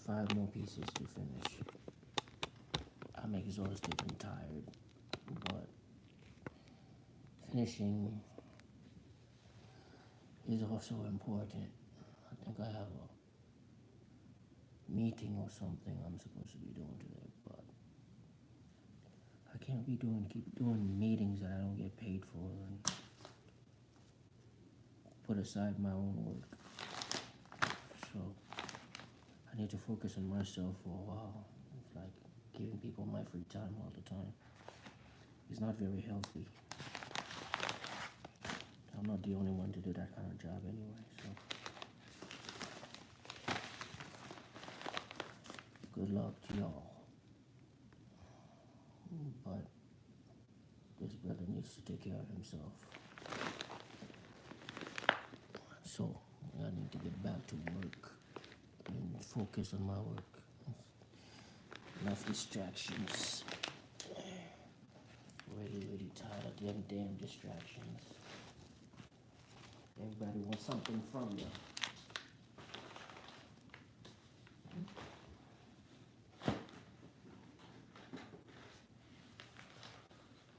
5 more pieces to finish. I'm exhausted and tired, but finishing is also important. I think I have a meeting or something I'm supposed to be doing today, but I can't keep doing meetings that I don't get paid for and put aside my own work. So I need to focus on myself for a while. It's like giving people my free time all the time. It's not very healthy. I'm not the only one to do that kind of job anyway, so good luck to y'all. But this brother needs to take care of himself. So I need to get back to work and focus on my work. Enough distractions. Really tired of them damn distractions. Everybody wants something from you.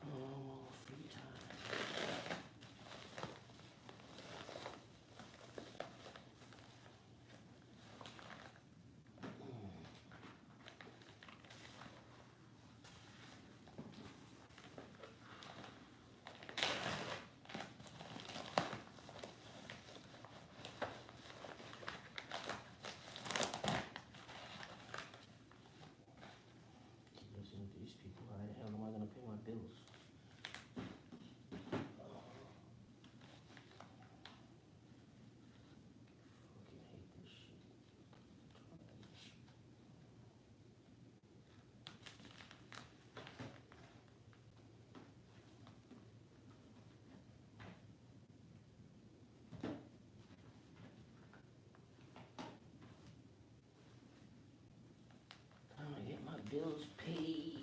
Oh, free time. Listening to these people, how the hell am I gonna pay my bills? Fucking hate this shit. I'm gonna get my bills paid.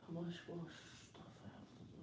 How much more stuff I have to do?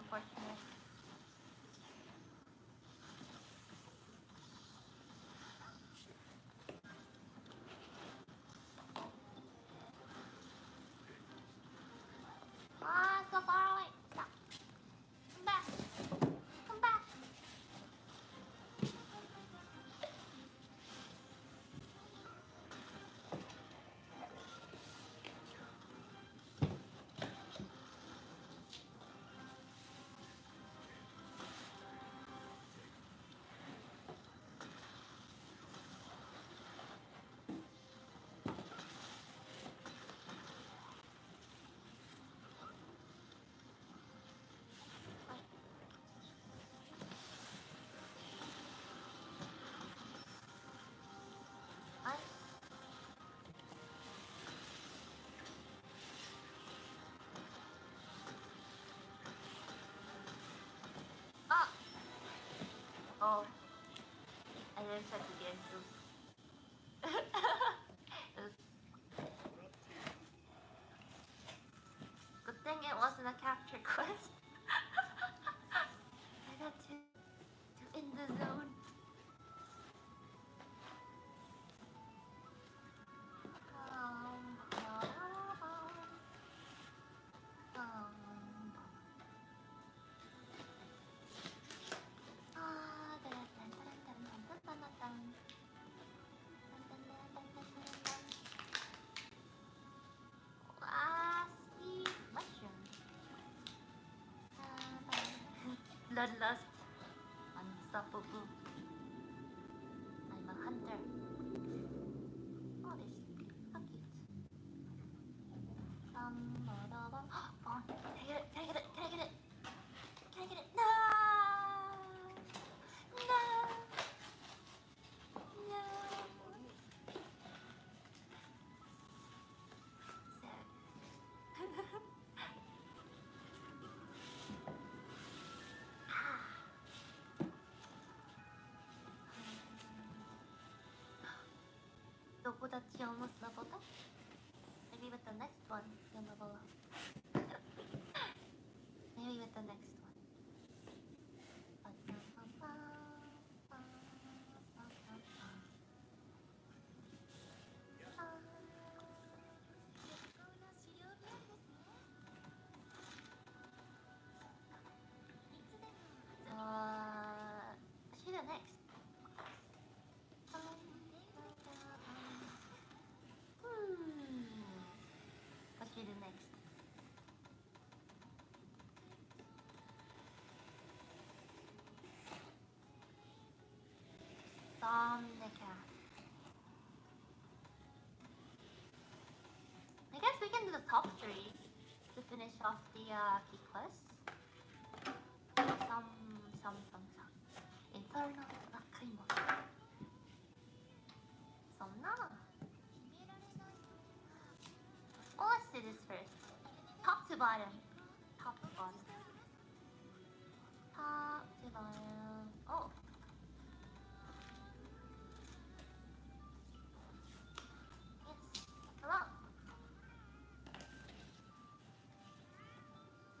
unfortunate. Ah, so far away. Stop. Come back. Come back. Nice. Ah! Oh, I didn't check again. Oops. Good thing it wasn't a capture quest. I got to in the zone. Bloodlust. Unstoppable. I'm a hunter. Oh, this how cute. Fawn. Can I get it? Can I get it? Can I get it? Can I get it? No! No! No! Sad. どこ立ちを持つのボタン Maybe with the next one you'll level up. Maybe with the next one. See the next. What should we do next? Somnica. I guess we can do the top 3 to finish off the key quest. Some. Infernal Lacrimo. Somna. Oh, let's do this first. Top to bottom. Top to bottom. Top to bottom. Oh. Yes. Hello.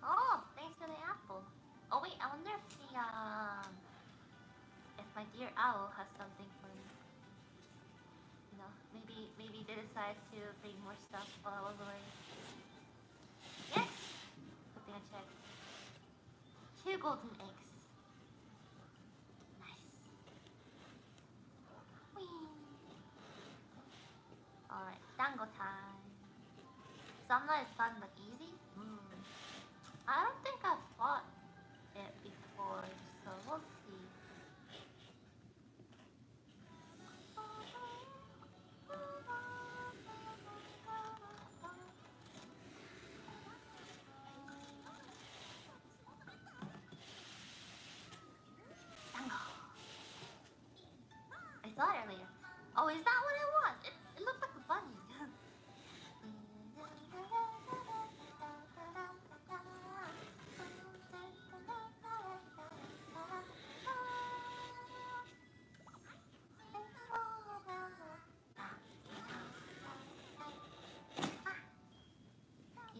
Oh, thanks to the apple. Oh wait, I wonder if my dear owl has something for me. You know, maybe they decide to bring more stuff while I was away. Yes! Good thing I checked. 2 golden eggs. Nice. Whee! Alright, dango time. Samna is fun but easy? I don't think I've fought it before, so we'll see. I saw it earlier. Oh, is that what it was? It looked like a bunny.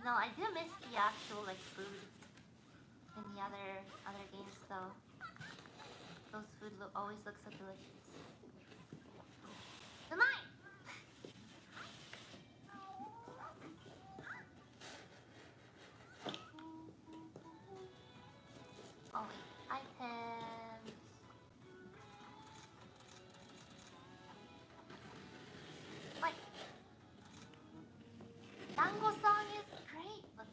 You know, I do miss the actual like food in the other games though. Those food always look so delicious. The mine! Oh wait, items. Like, Dango song is great, but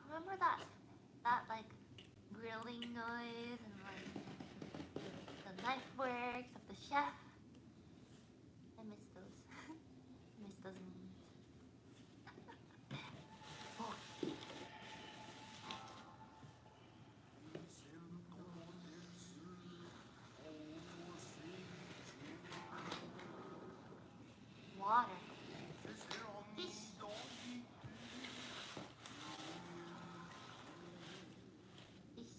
remember that like grilling noise and like the knife works of the chef. I miss those. I miss those moments. Oh. Water. Fish. Fish.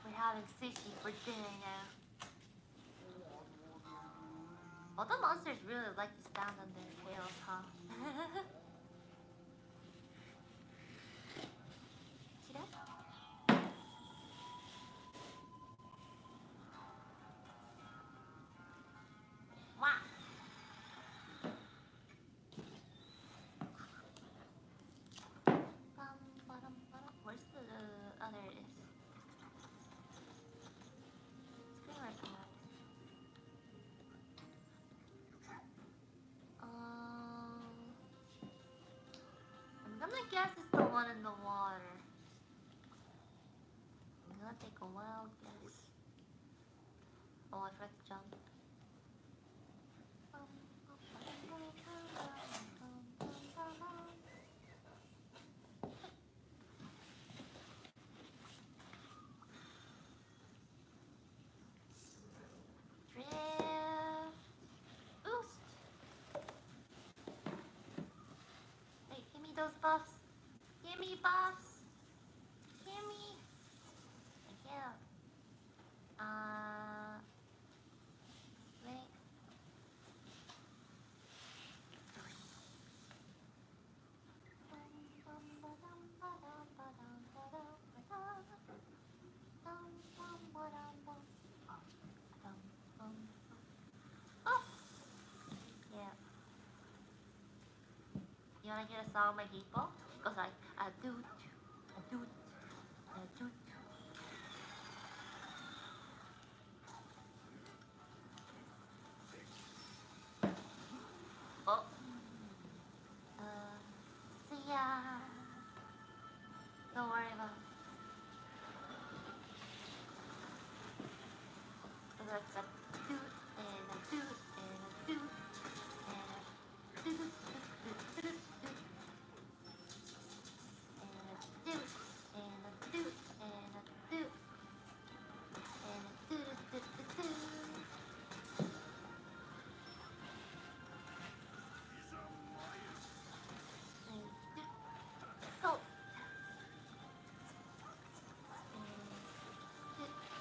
We're having sushi for dinner now. All the monsters really like to stand on their tails, huh? See that? Wow. Where's the other is? Screen record. I'm gonna guess it's the one in the water. I'm gonna take a wild guess. Oh, I forgot to jump. Drift. Boost. Wait, give me those buffs. Give me buffs. Give me. Thank you. Wait. Oh! Yeah. You wanna hear a song by Hippo? It goes like a doot, a doot, a doot. Oh. See ya. Don't worry about it. So that's a doot and a doot and a doot and a doot doot doot doot doot and a doot and a doot and a doot and a doot doot doot doot. Go.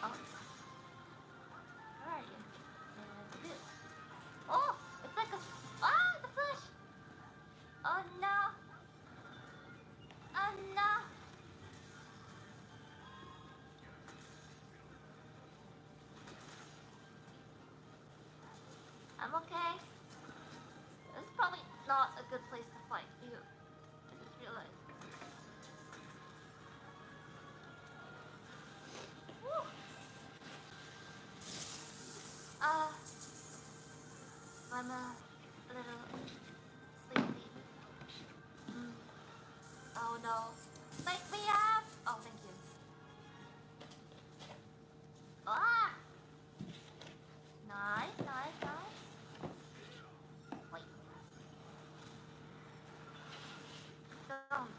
Oh. Where are you? Oh, it's like a the flash. Oh no. Oh no. I'm okay. This is probably not a good place to fight you. I just realized. Woo. I'm a little sleepy. Oh no. Wake me up! Oh, thank you. Ah! Nice, nice, nice. Wait. Don't.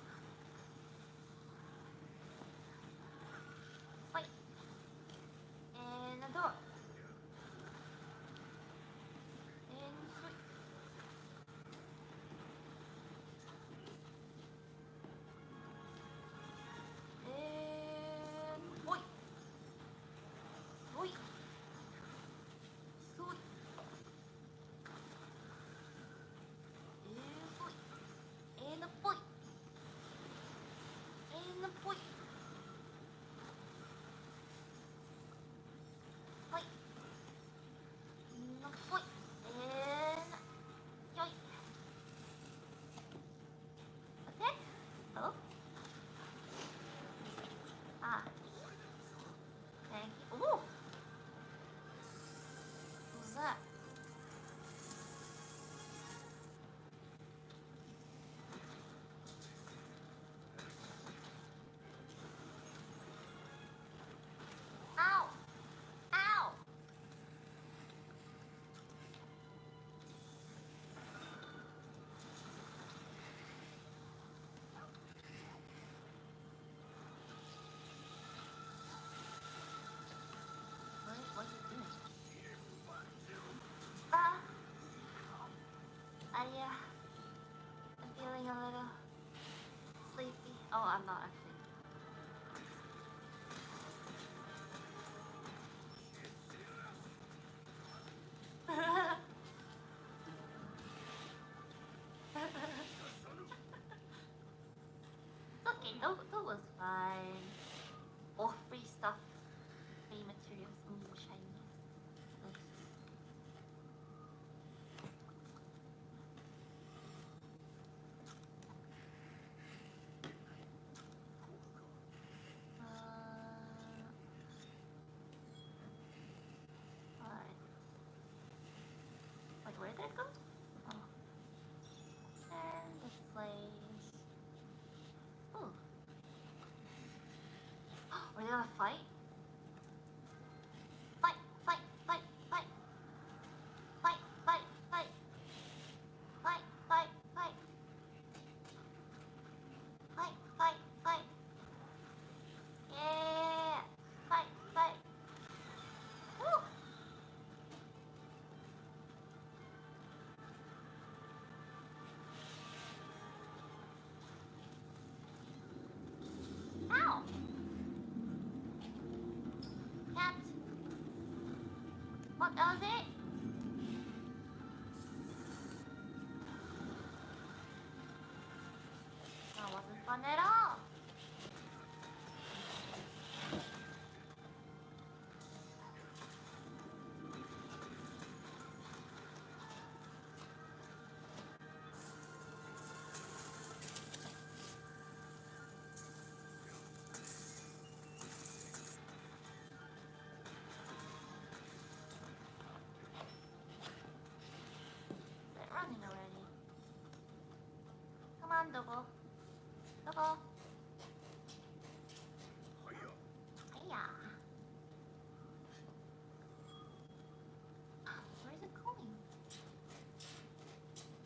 Wait. And a door. And three. getting a little sleepy. Oh, I'm not actually. Okay, that was fine. Oh, free stuff, free materials, shiny. Oops. Alright. Wait, where did it go? Oh. And this place. Ooh. Are they gonna fight? Fight, fight, fight, fight. Fight, fight, fight. Fight, fight, fight. Fight, fight, fight. Yeah. Fight, fight. Woo. Ow. Cat. What was it? That wasn't fun at all. They're running already. Come on, Dogo. Dogo. Hiya. Where is it going?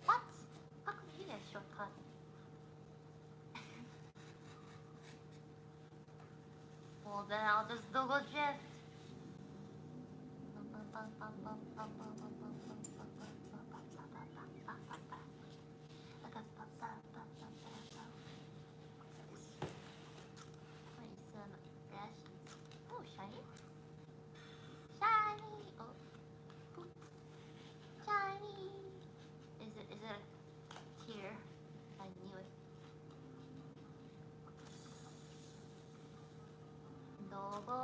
What? How come you get a shortcut? Well, then I'll just Dogo drift. Oh, shiny. Shiny. Oh, boop. Shiny. Is it a tear? I knew it. Dogo.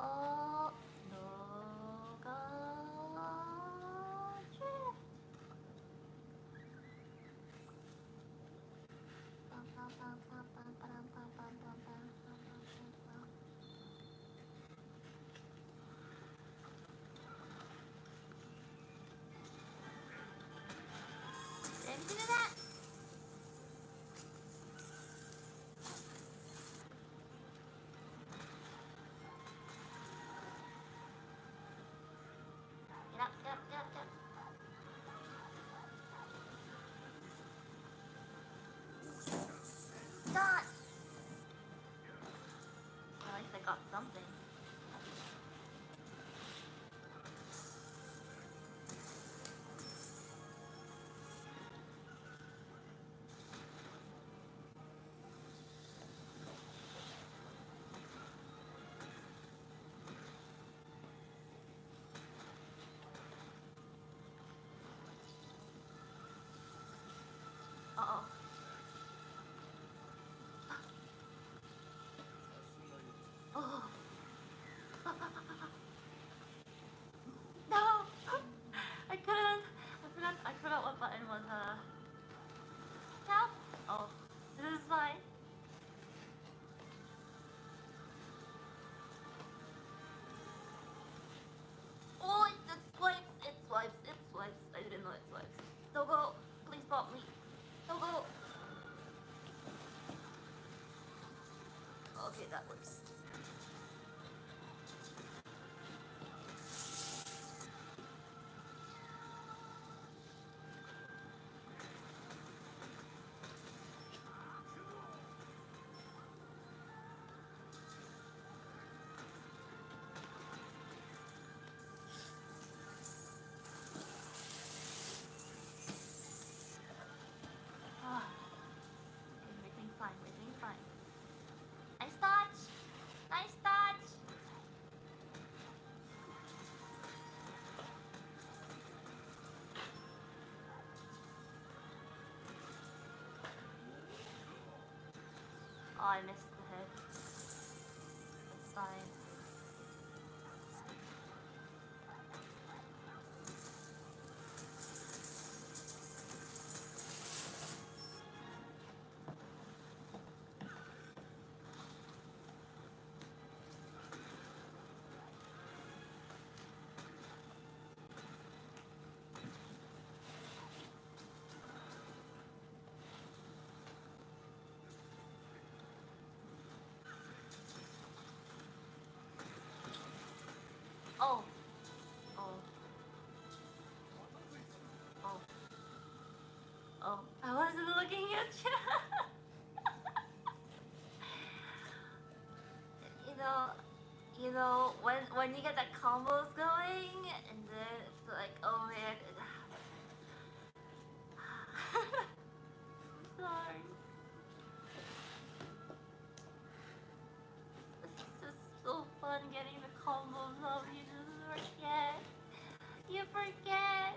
Dogo. Drift. Ready to do that? Get up, get up, get up, get up. Done! At least I got something. Uh-oh. Oh. No! I forgot what button was, Help? Oh. This is fine. Oh, it swipes, it swipes, it swipes. I didn't know it swipes. Dogo, please pop me. Dogo. Okay, that works. Ah. Oh, I missed the head. It's fine. Oh. Oh. Oh. Oh. I wasn't looking at you. You know, when you get the combos going, and then it's like, oh man. I'm sorry. It's just so fun getting the combos up. You just forget. You forget.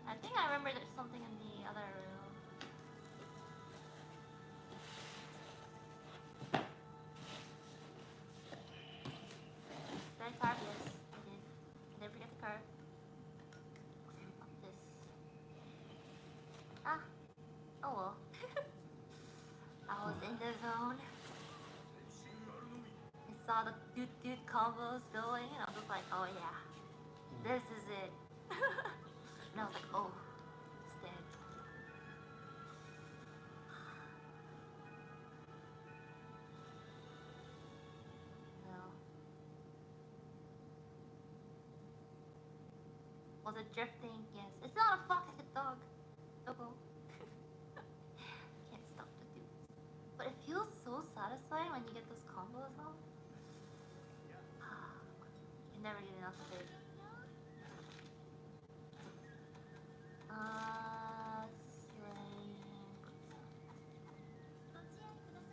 I think I remember there's something in the other room. Did I carve? Yes, I did. Did I forget to carve? Fuck this. Ah. Oh well. I was in the zone. I saw the good combos going, and I was just like, oh yeah, this is it. And I was like, oh, it's dead. No. Was it drifting? Yes. It's not a fucking dog. Doggo. Can't stop the dudes. But it feels so satisfying when you get those combos off. You can never get enough of it.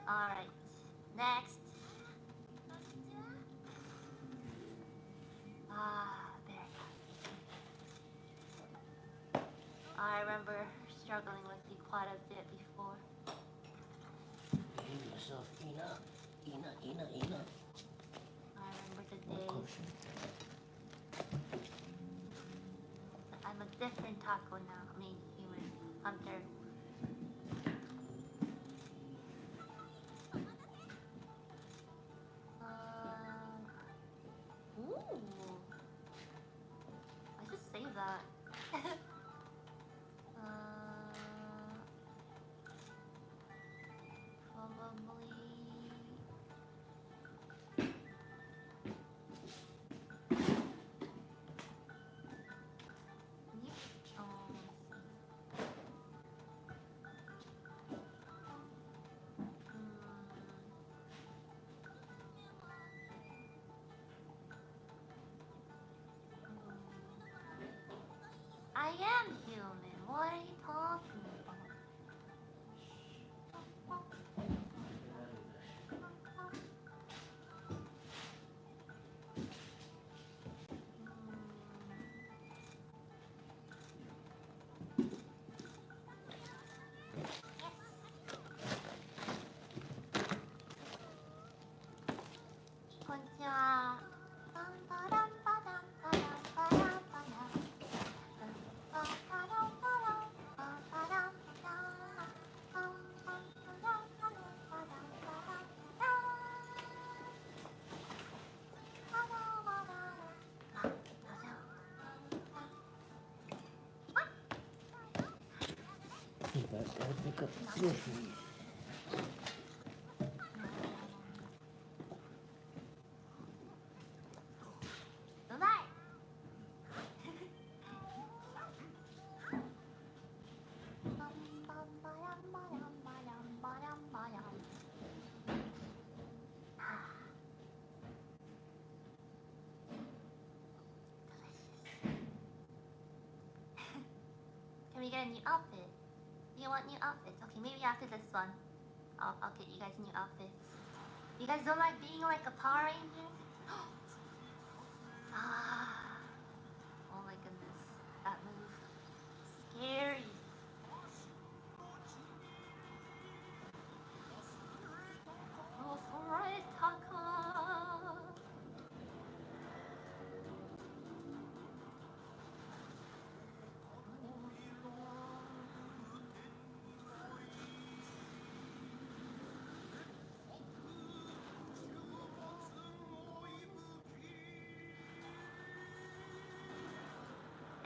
Alright. Next. There. I remember struggling with you quite a bit before. Give yourself enough. I remember the More days. caution. I'm a different taco now. I mean, human hunter. Ooh. I should save that. Probably. I am human. What are you talking about? Konnichiwa. I'll pick up groceries. Nazaire. Can we get a new outfit? Do you want new outfits? Okay, maybe after this one, I'll get you guys new outfits. You guys don't like being like a Power Ranger? Ah.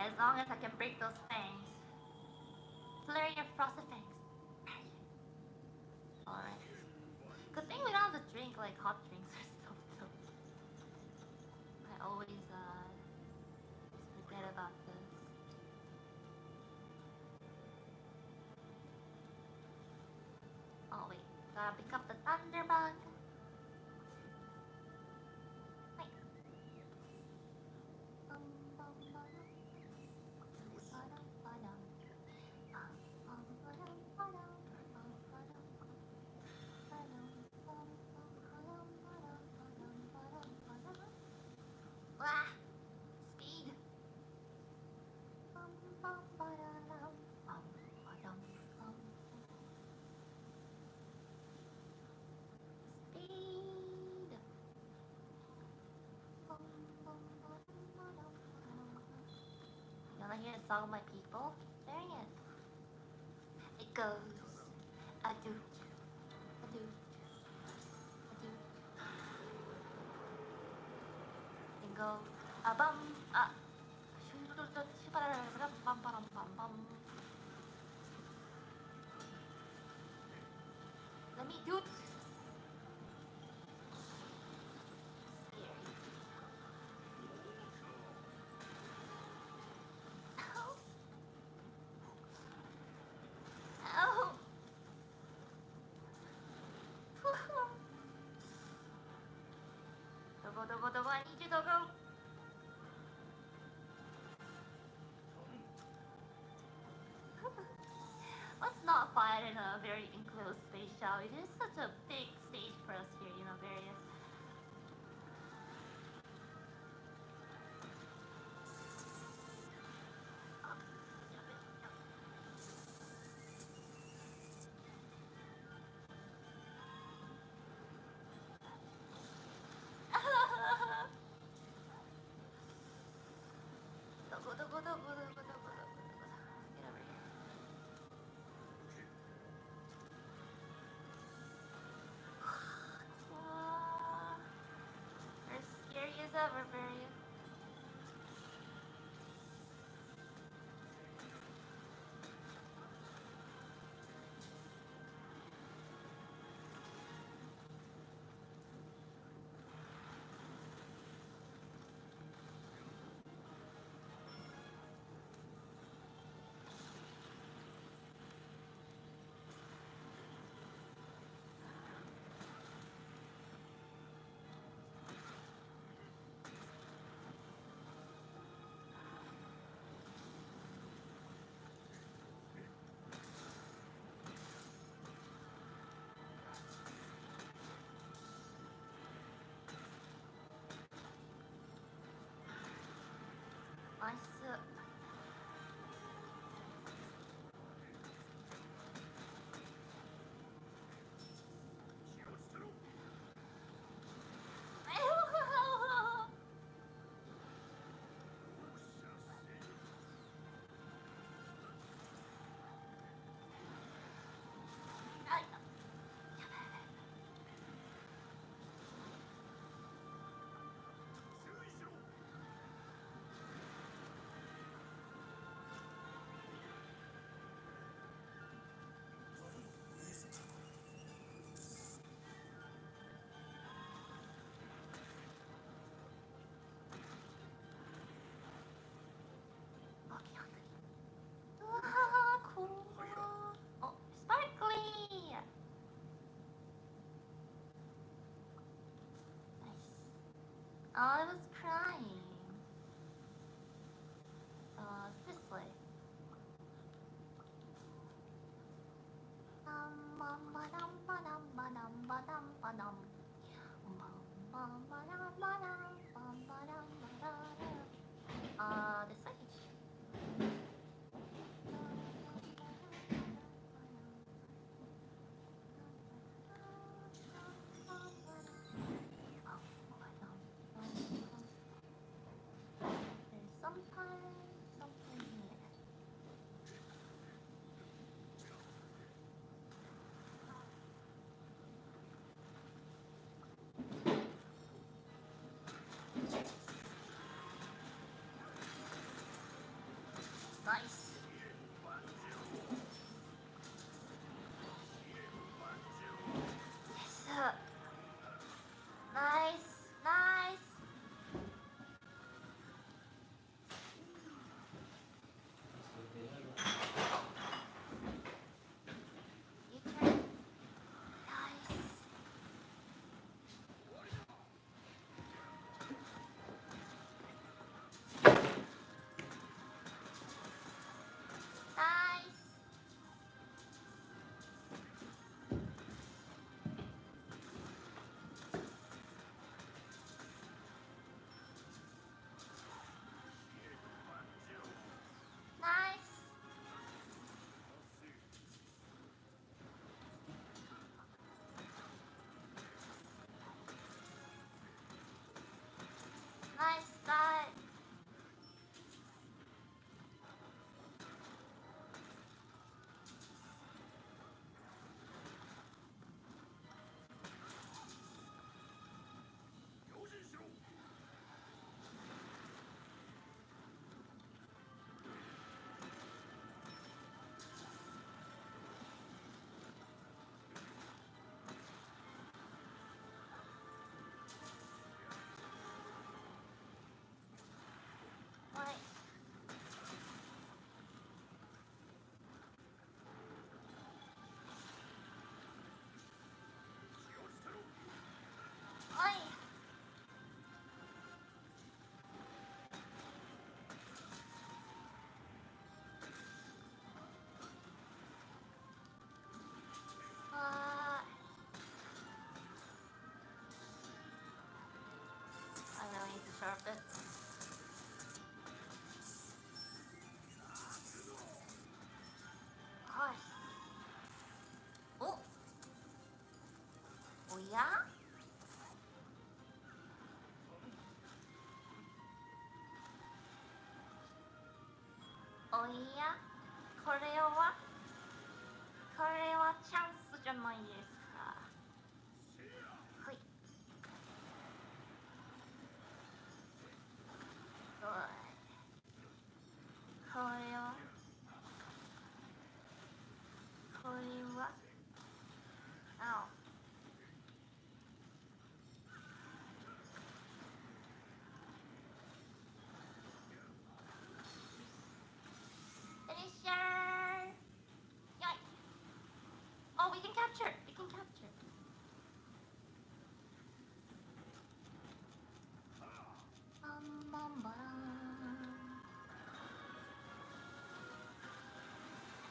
as long as I can break those fangs. Flurry of frosted fangs. Alright. Good thing we don't have to drink like hot drinks or stuff though. I always forget about this. Oh wait, gotta pick up the thunderbug. Wait. Bum, bum, ba-dum. Ba-dum, ba-dum. Bum, bum, ba-dum, ba-dum. Bum, ba-dum, ba-dum, bum, bum, ba-dum, ba-dum, ba-dum, ba-dum, ba-dum. Wah! Speed! Bum, bum, ba-da-dum. Bum, ba-dum, bum. Speed! Bum, bum, ba-dum, ba-dum, ba-dum. You wanna hear the song of my people? There it is. It goes a doot, a doot, a doot. It goes a bum, a bum, bum, bum, bum. Let me doot. Scary. Ow. Ow. Dogo, dogo, dogo, I need you, dogo. Let's not fight in a very enclosed space, shall we? There's such a big stage for us here, you know, various. Dogo, dogo, dogo, dogo, dogo, dogo, dogo. Get over here. They're scary as ever, various. I suck. Cool. Oh, sparkly! Nice. Oh, I was crying. This way. Bum, ba-dum, ba-dum, ba-dum, ba-dum, ba-dum. Bum, bum, ba-dum, ba-dum, bum, ba-dum, ba-da-dum. This way. her a bit. Gosh. Oh. Oh yeah? Oh yeah? これはチャンスじゃないですか。ほい。これは Ow. Finisher! Yikes. Oh, we can capture. We can capture. Bum, bum, bum.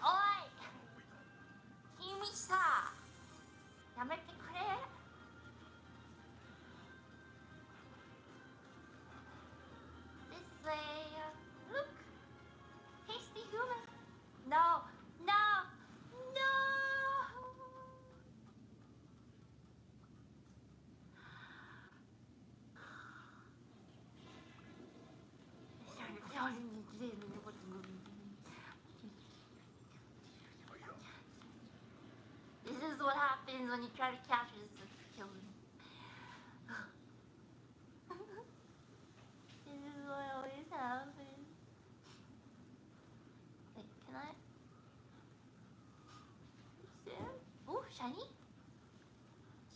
Oi! Kimi-sa! やめてくれ This way. Look! Tasty human. No! No! No! This is what happens when you try to capture this kill me. This is what always happens. Wait, can I? Oh, shiny?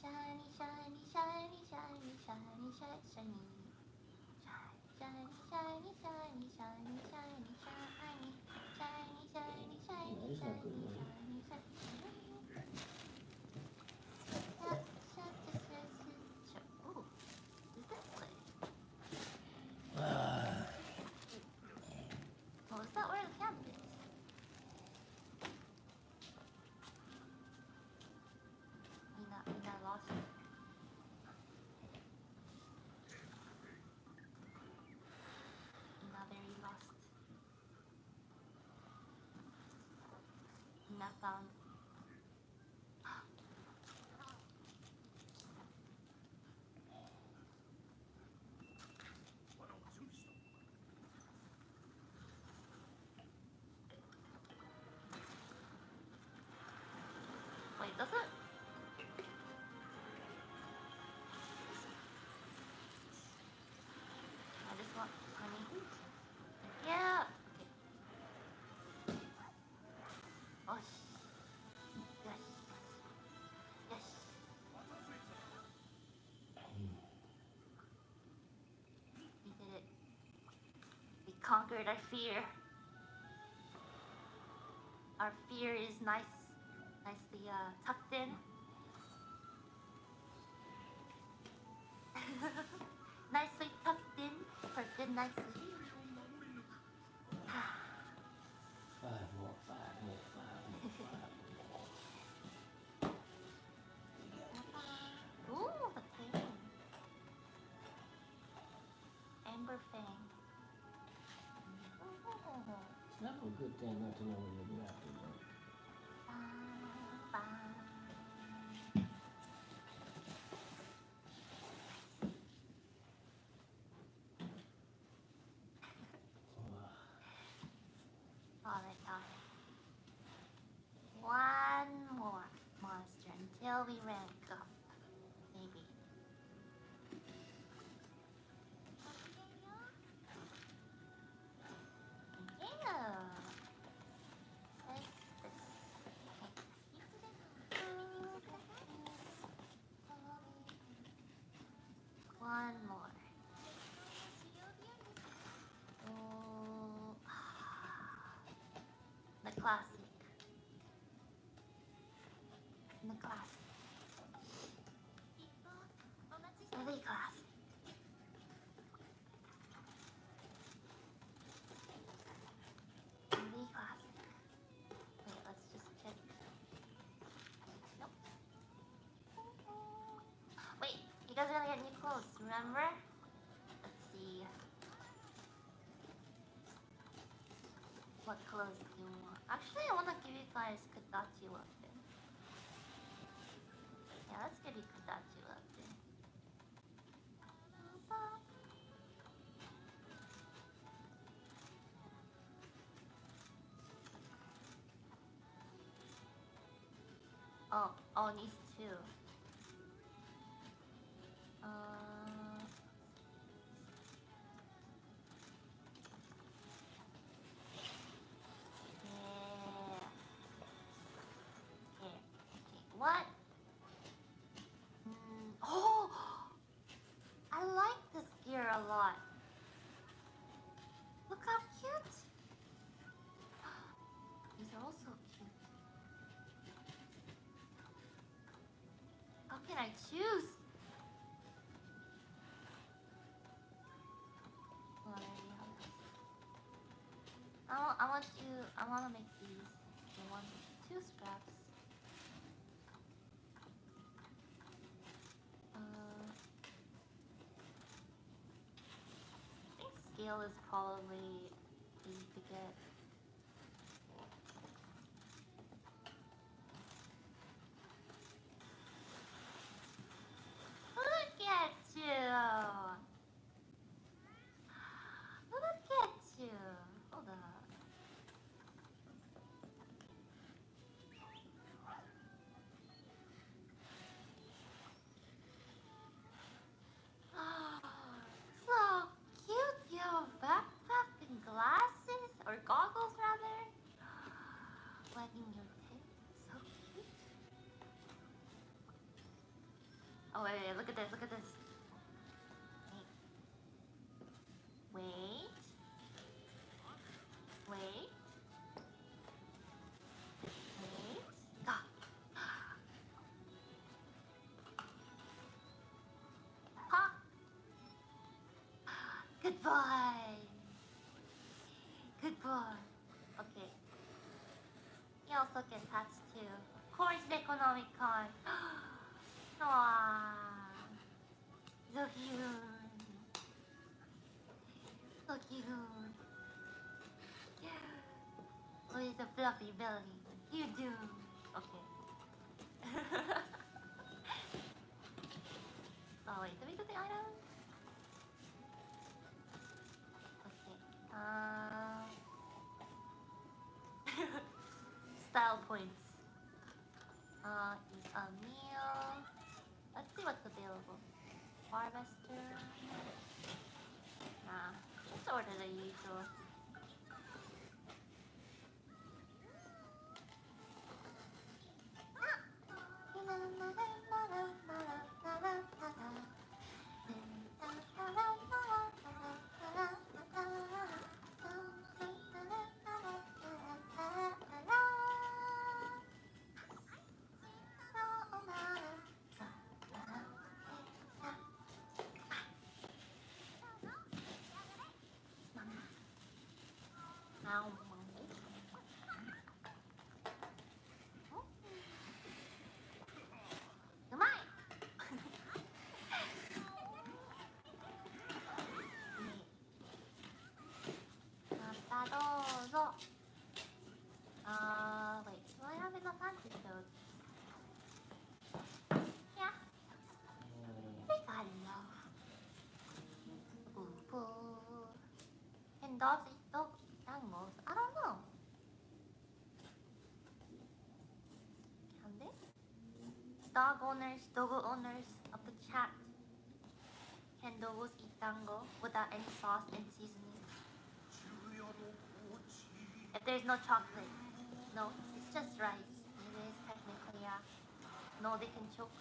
Shiny, shiny, shiny, shiny, shiny, shiny, shiny. Shiny, shiny, shiny, shiny, shiny, shiny. Shiny, shiny, shiny, No, it's not good, shiny, man. shiny, shiny. Ooh, is this way? Oh, is that where the camp is? Mina lost. Mina very lost. Mina found. Wait, does it? I just want honey. Yeah. Okay. Oh, yes. Yes. We did it. We conquered our fear. Our fear is nicely tucked in. Nicely tucked in for good night's sleep. 5 more, 5 more, 5 more. Ooh, the fang. Amber fang. Ooh. It's never a good thing not to know what you're after, though. Alright. One more monster until we rank up. Maybe. Yeah. One more. Oh. The classic. The classic. The classic. The classic. Wait, let's just check. Nope. Wait, you guys are gonna get new clothes, remember? Let's see. What clothes do you want? Actually, I want to give you guys Kadachi weapon. Yeah, let's give you Kadachi weapon. Oh, needs two. Yeah. Okay. What? Oh, I like this gear a lot. Look how cute. These are also cute. How can I choose? I want to make these. I want 2 scraps. I think scale is probably easy to get. Look at you! Look at you! Hold up. So cute! You have a backpack and glasses, or goggles rather. Wagging your tail. So cute. Oh wait, look at this, look at this. Wait. Wait. Wait. Ah. Pop. Good boy. Good boy. Okay. He also gets hats too. Of course, the economic con. Aww. So cute. So cute. With a fluffy belly. You do. Okay. Oh wait, did we do the item? Okay. Style points. Is a meal. Let's see what's available. Harvester. Nah. Just order the usual. Wait, do I have enough antidotes? Yeah, I think I love. And dogs eat animals? I don't know. Can they? Dog owners of the chat. Can dogs eat dango without any sauce and seasoning? If there's no chocolate. No, it's just rice. It is technically, yeah. No, they can choke.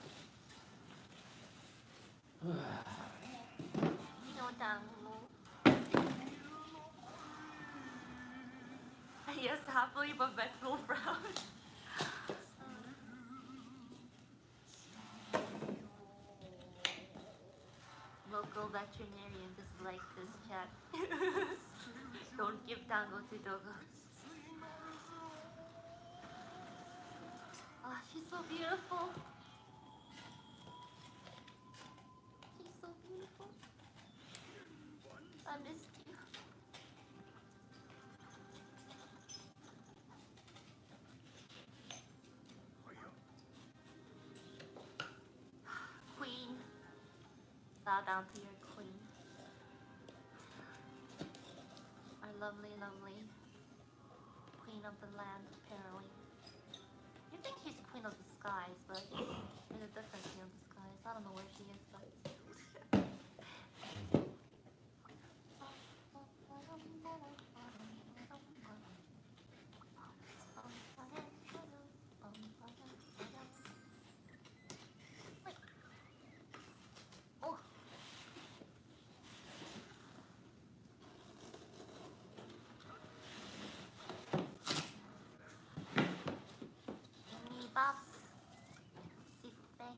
No dango. Yes, happily but vengeful frown. Local veterinarian dislike this chat. Don't give dango to doggos. Oh, she's so beautiful. She's so beautiful. I missed you. bow down to your queen. Our lovely, lovely queen of the land, apparently. You think she's queen of the skies, but there's a different queen of the skies. I don't know where she is, but... Oh. Mi boss. S'il vous plaît.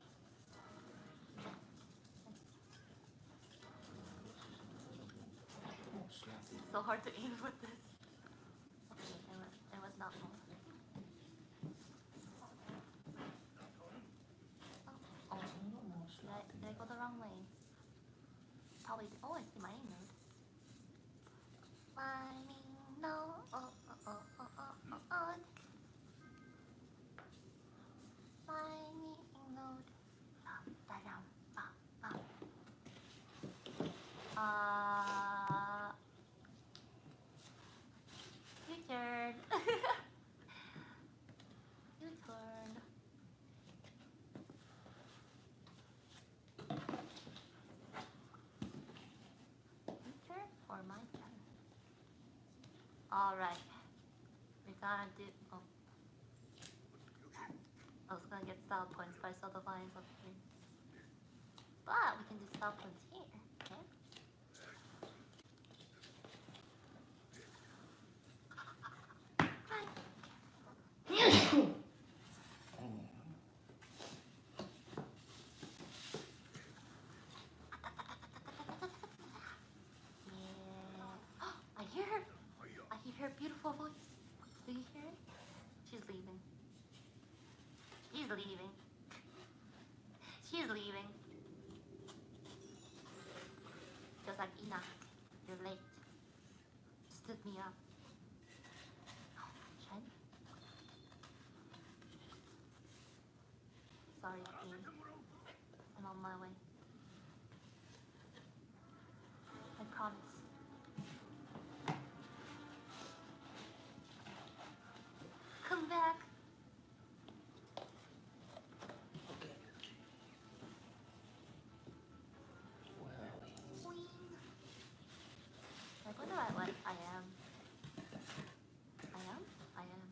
So hard to aim with this. Okay, it was not more. Oh, did I go the wrong way? Probably. Oh, I see my aim node. Finding no. Finding node. Down. U-turn. U-turn. U-turn or my turn? Alright. We gotta do... Oh. I was gonna get style points, but I saw the lines up here. But we can do style points here. Okay. I hear her. I hear her beautiful voice. Do you hear it? She's leaving. She's leaving. She's leaving. Just like Enoch, you're late. Stood me up. Shen? Sorry, Queen. I'm on my way. I promise. Come back. Queen. I wonder what I am. I am? I am.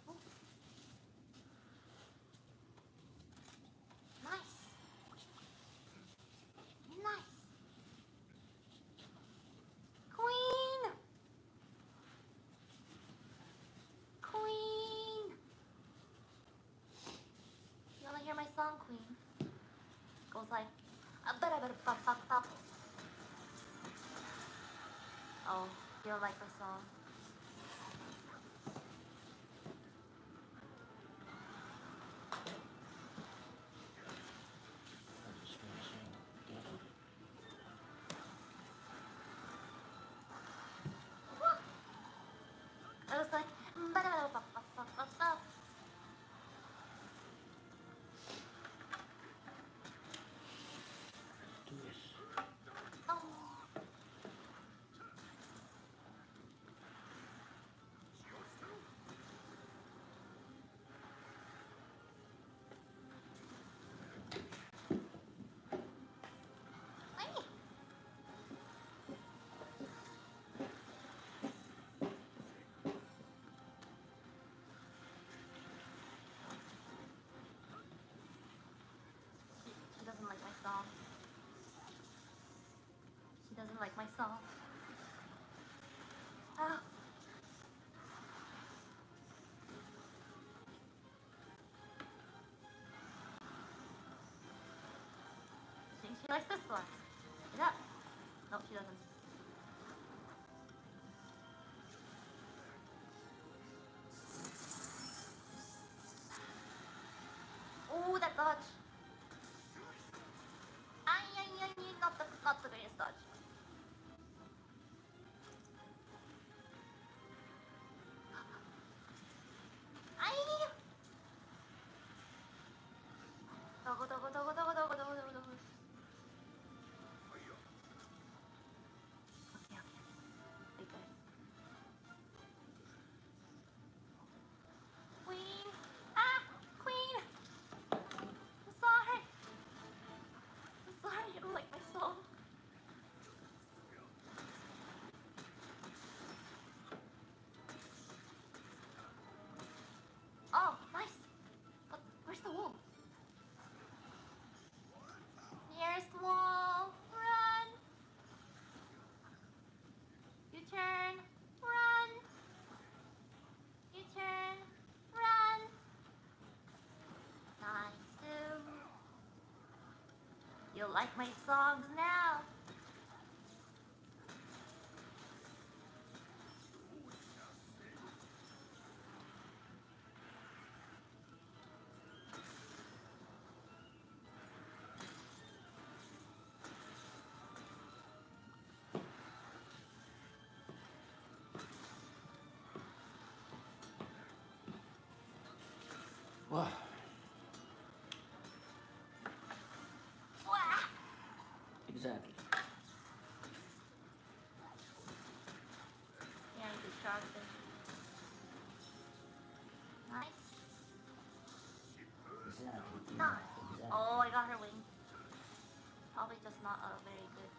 Oh. Nice. Nice. Queen. Queen. You wanna hear my song, Queen? Goes like, pop. Oh, you don't like the song? It was like, pop. Oh. Hey. She doesn't like my song. She doesn't like my song. Oh. She likes this one. Yeah. No, she doesn't. Oh, that dodge. Ay, not the greatest dodge. like my songs now. Wow. Wah! Exactly. Yeah, I just dropped it. Nice. Exactly. Nice. Exactly. Oh, I got her wing. Probably just not very good.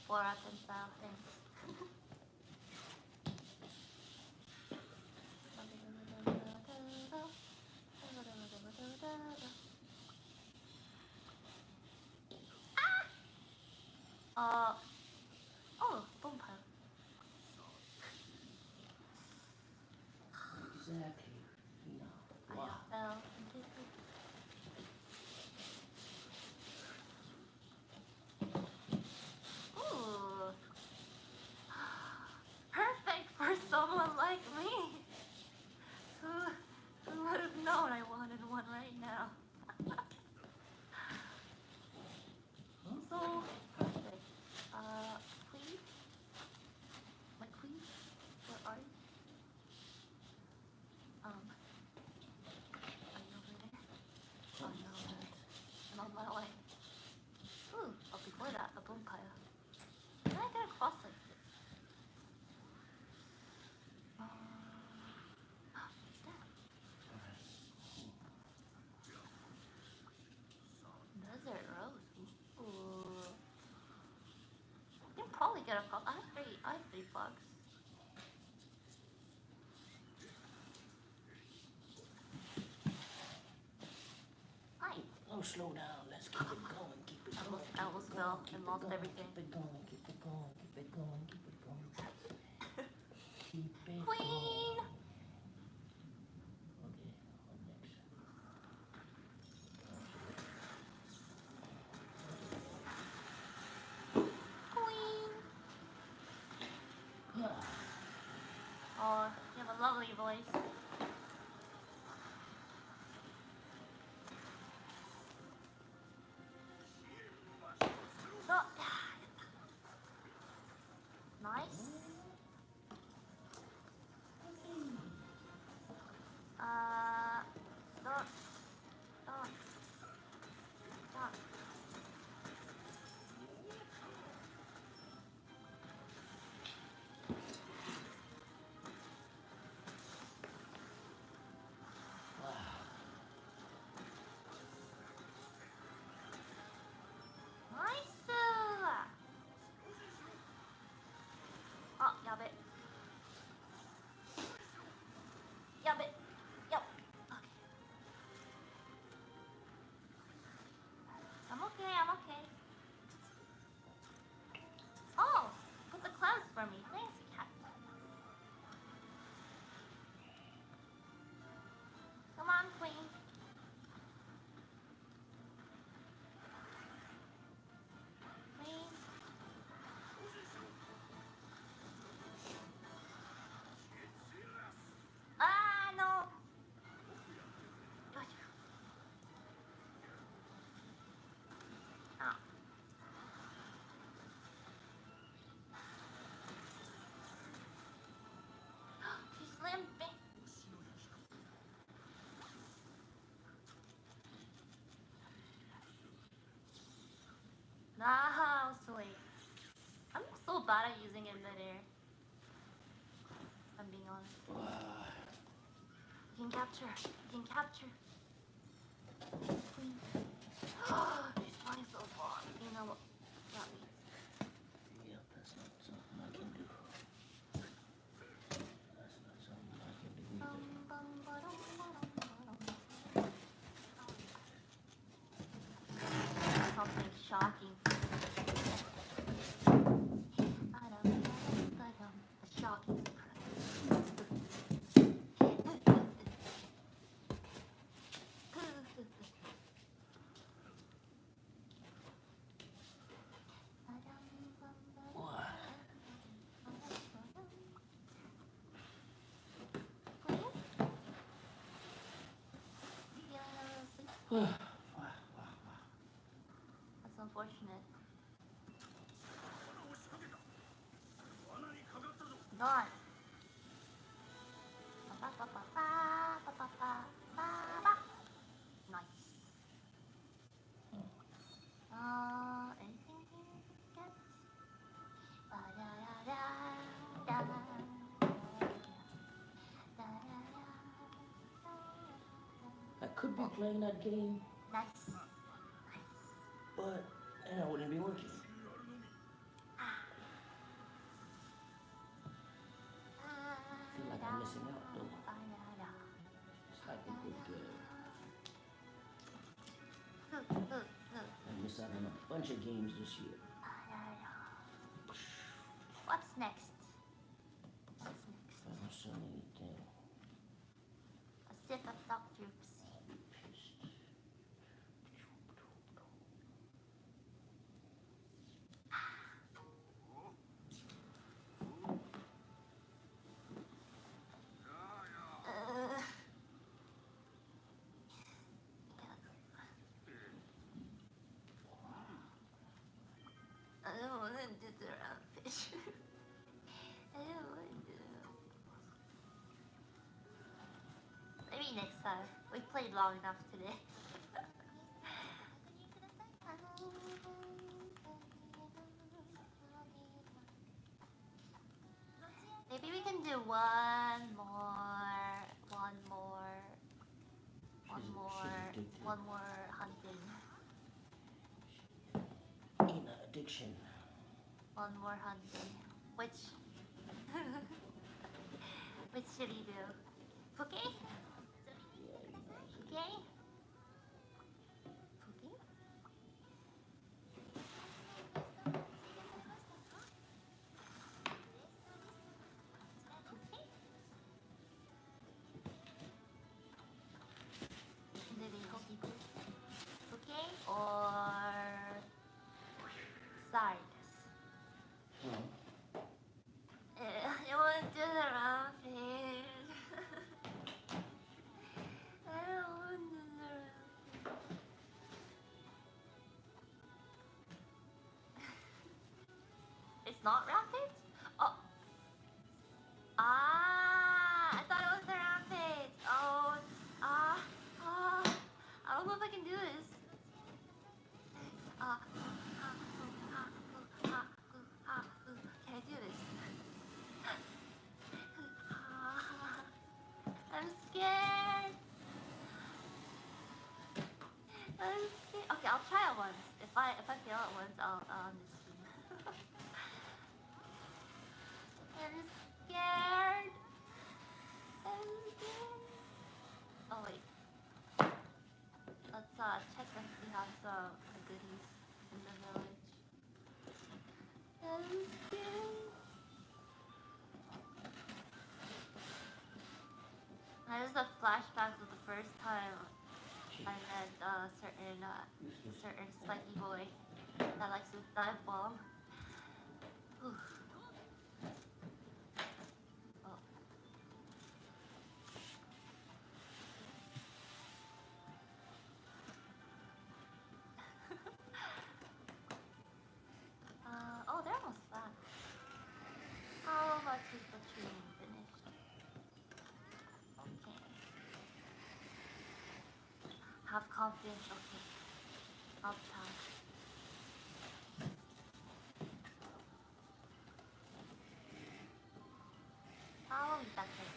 Four out of 10 style things. Ah! Oh, boom pile. Exactly. No. I Wow. fell into the... Ooh. Perfect for someone like me. Who would have known I wanted one right now? So perfect. Queen? My queen? Where are you? Are you over there? Oh no. I'm on my way. Ooh, oh before that, a boom pile. Can I get across like this? Desert rose. Ooh. You can probably get across. I have three bugs. Hi. Oh, slow down. Let's keep it going. Keep it going. I almost fell and lost everything. Keep it going. Keep it going. Keep it going. Keep it going. Keep it Queen! going. Okay, what next? Queen! Yeah. Oh, you have a lovely voice. Oh, nice. Don't. Don't. Don't. Nice. Oh, yabbit. Yabbit. Yup. Okay. I'm okay, I'm okay. Oh, put the clouds for me. Thanks, cat. Come on, queen. Queen. Ah, no. Oh. She's limping. Nah, sweet. I'm so bad at using it midair. If I'm being honest. You can capture. You can capture. Queen. She's flying so far. You know what that means. Yep, that's not something I can do. That's not something I can do either. Something shocking. That's unfortunate. Gone. Ba, ba, ba, ba, ba, ba, ba, ba, ba. Nice. Anything here yet? Ba, da, da, da, da, da, da, I could be playing that game, nice. but then I wouldn't be working. I feel like I'm missing out though. It's like a good I miss out on a bunch of games this year. What's next? What's next? I don't see anything. A sip of Dr. I don't want to do the round fish. I don't want to do it. Maybe next time. We played long enough today. Maybe we can do one more hunting. In addiction. One more hunting. Which which should we do? Puke? Yeah, Puke? Puke? Puke or sides? I want to do the round fish. I don't want to do the round fish. It's not round fish? Oh. I thought it was the round fish. I don't know if I can do this. Can I do this? I'm scared. Okay, I'll try it once. If I fail it once, I'll just. I'm scared. I'm scared. Oh wait. Let's check if we have some goodies in the village. I'm scared. There's the flashbacks of the first time I met certain spiky boy that likes to dive bomb. Oof. Oh. They're almost flat. How much is the tree finished? Okay. Have confidence, okay. I'll try. How long is that take?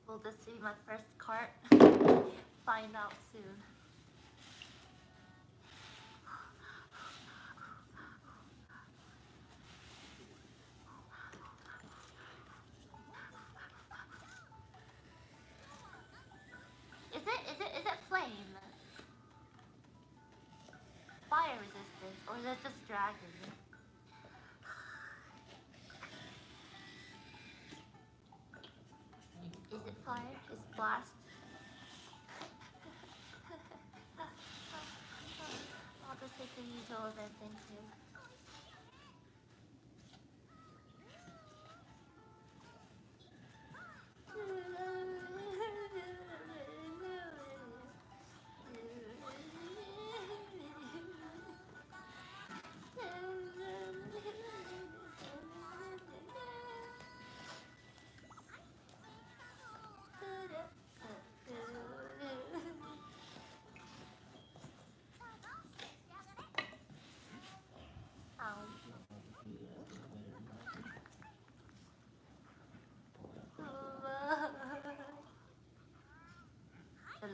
Will this be my first cart? Find out soon. Is it flame? Fire resistant, or is it just dragon? Is it fire? Is blast? I'll just take the usual then, thank you.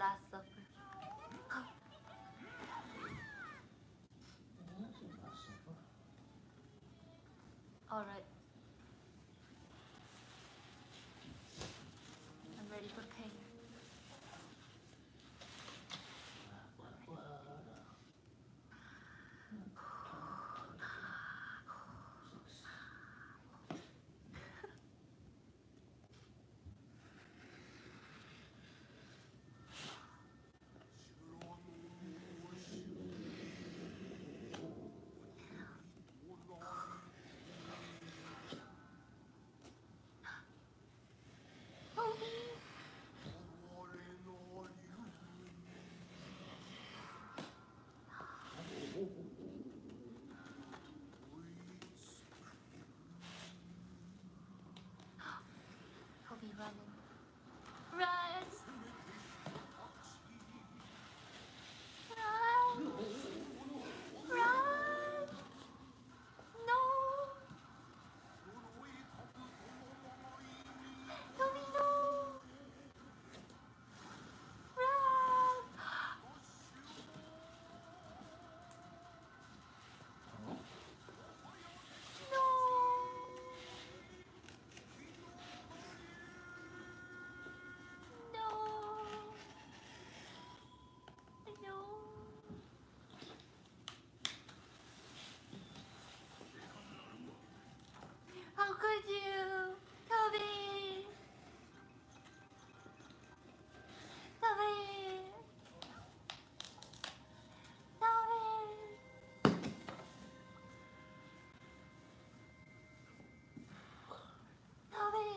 Last Supper. Alright. I'm ready for pain. He'll be running. Run! Run! Run! No! Toby, no! Run! No! No! No! How could you? Toby! Toby! Toby! Toby!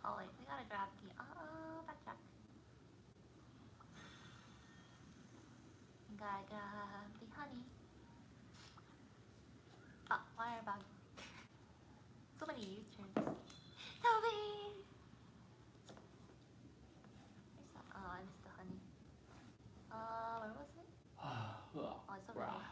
Oh wait, we gotta grab the backtrack. We gotta grab the honey. Oh, wire bag. So many U-turns. Toby! Where's that? Oh, I missed the honey. Where was it? Oh, it's over here.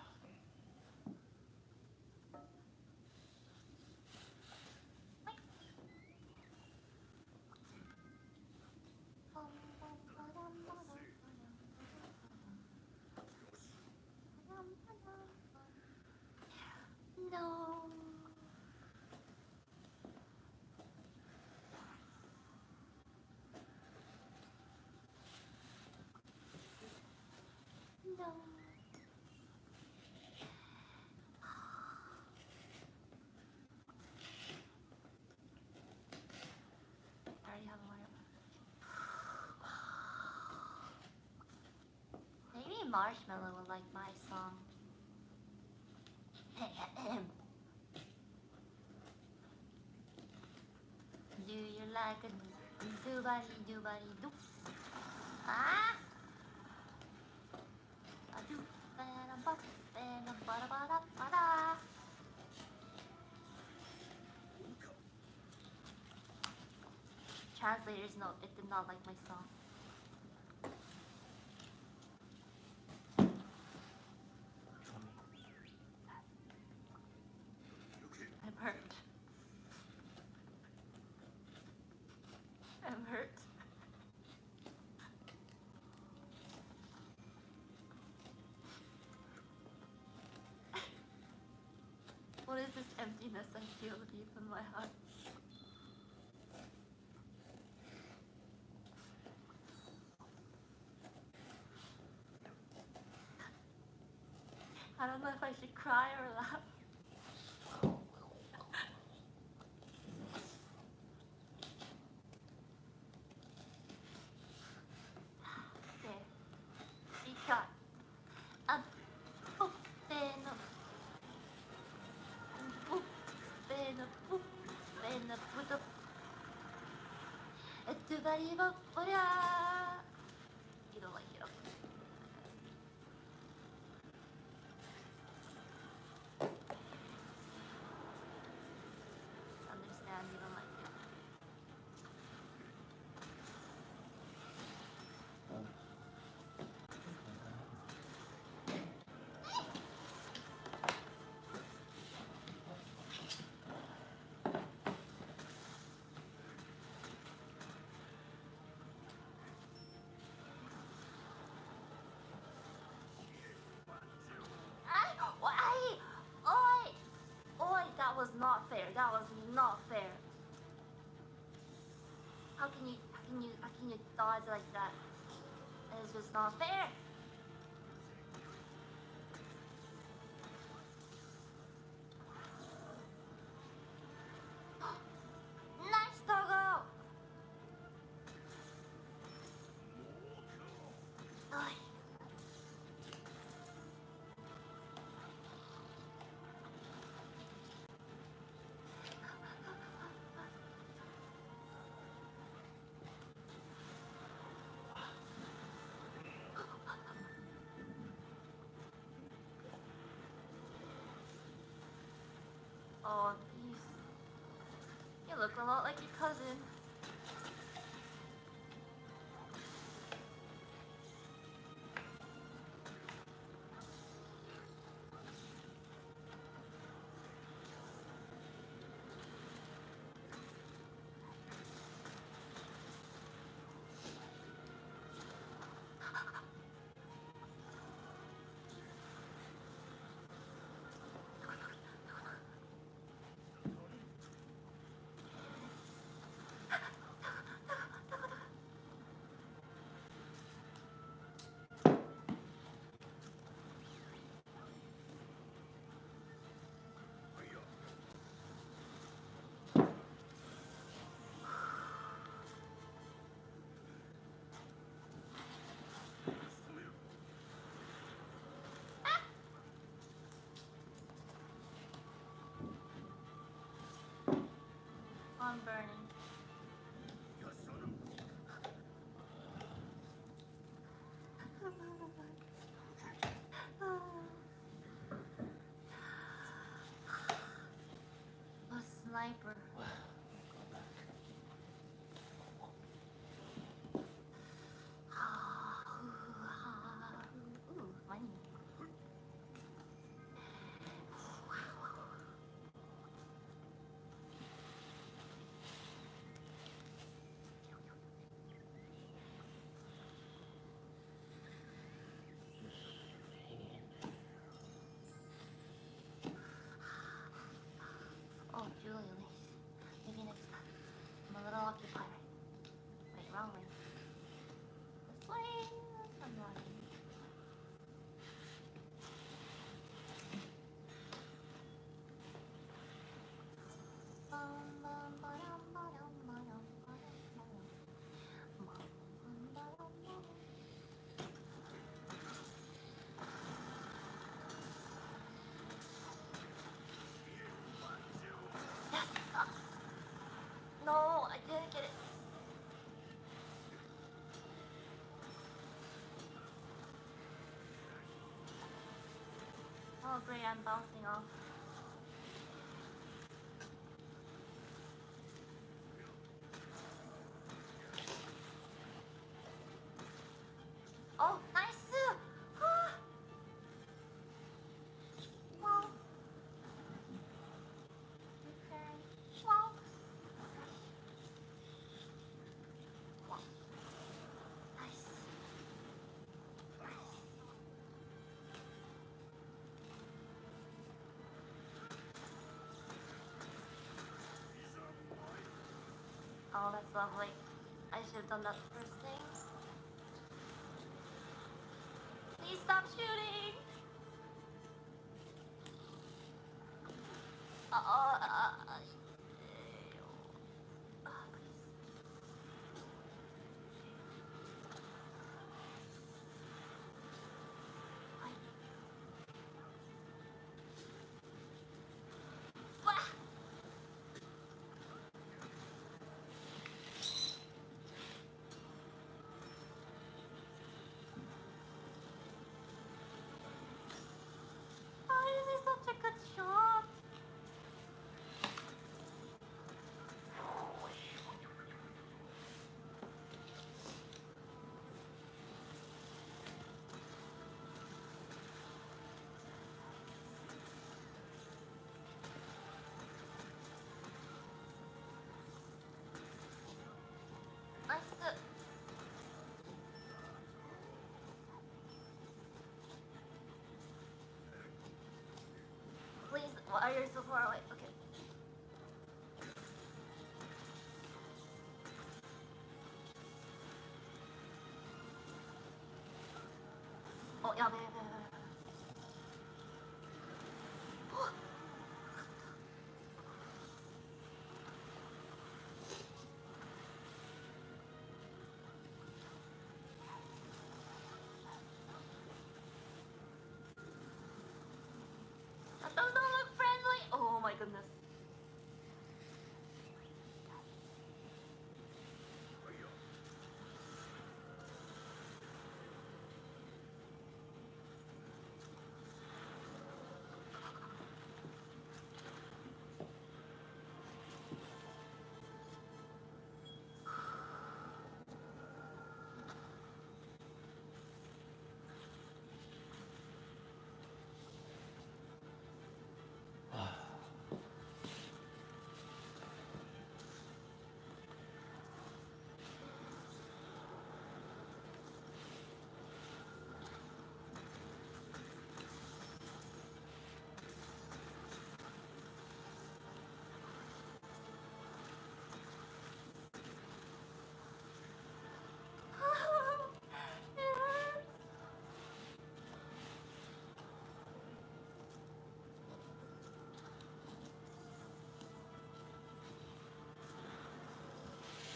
No. No. I already have a wire. Maybe Marshmallow will like my song. Do you like a doobody doobody doo? Ah? A doo and a bop and a bada bada bada. Translators note, it did not like my song. I'm hurt. I'm hurt. What is this emptiness I feel deep in my heart? I don't know if I should cry or laugh. Okay. She shot. Boop, then a boop, then a boop, then a boop. Everybody vote for ya. You don't like it, okay. Understand you don't like it. you dodge like that. It's just not fair. Nice doggo! Ay. Oh, geez. You look a lot like your cousin. I'm burning. A sniper. Ooh, money. Oh, Julie, maybe next time. I'm a little occupied. Wait, wrong way. This way. I'm running. Yes! No, I didn't get it. Oh great, I'm bouncing off. Oh, nice! Ah. Wow. Okay. Wow. Wow. Nice. Oh, that's lovely. I should have done that first thing. Please stop shooting! Please. Wah! Oh, this is such a good shot. Nice. Please, why are you so far away? Okay. やべえやべえやべえ。That doesn't look friendly. Oh my goodness.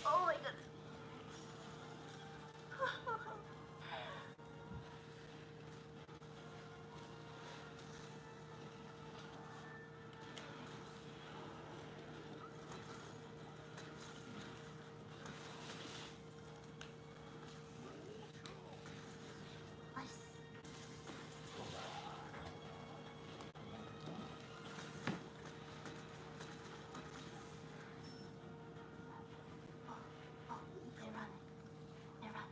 Oh my goodness. Nice. Oh, they're running. They're running.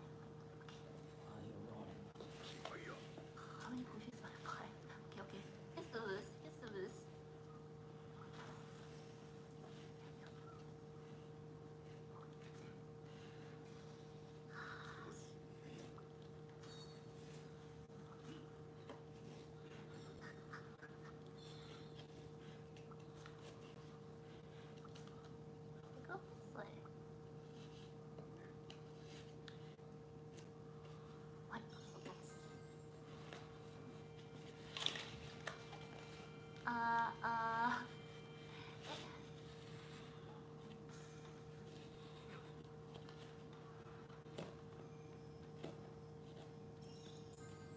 Why are you running? How many pushes am I applying? Okay, okay. Just to lose. Just to lose. Go this way. What? Uh.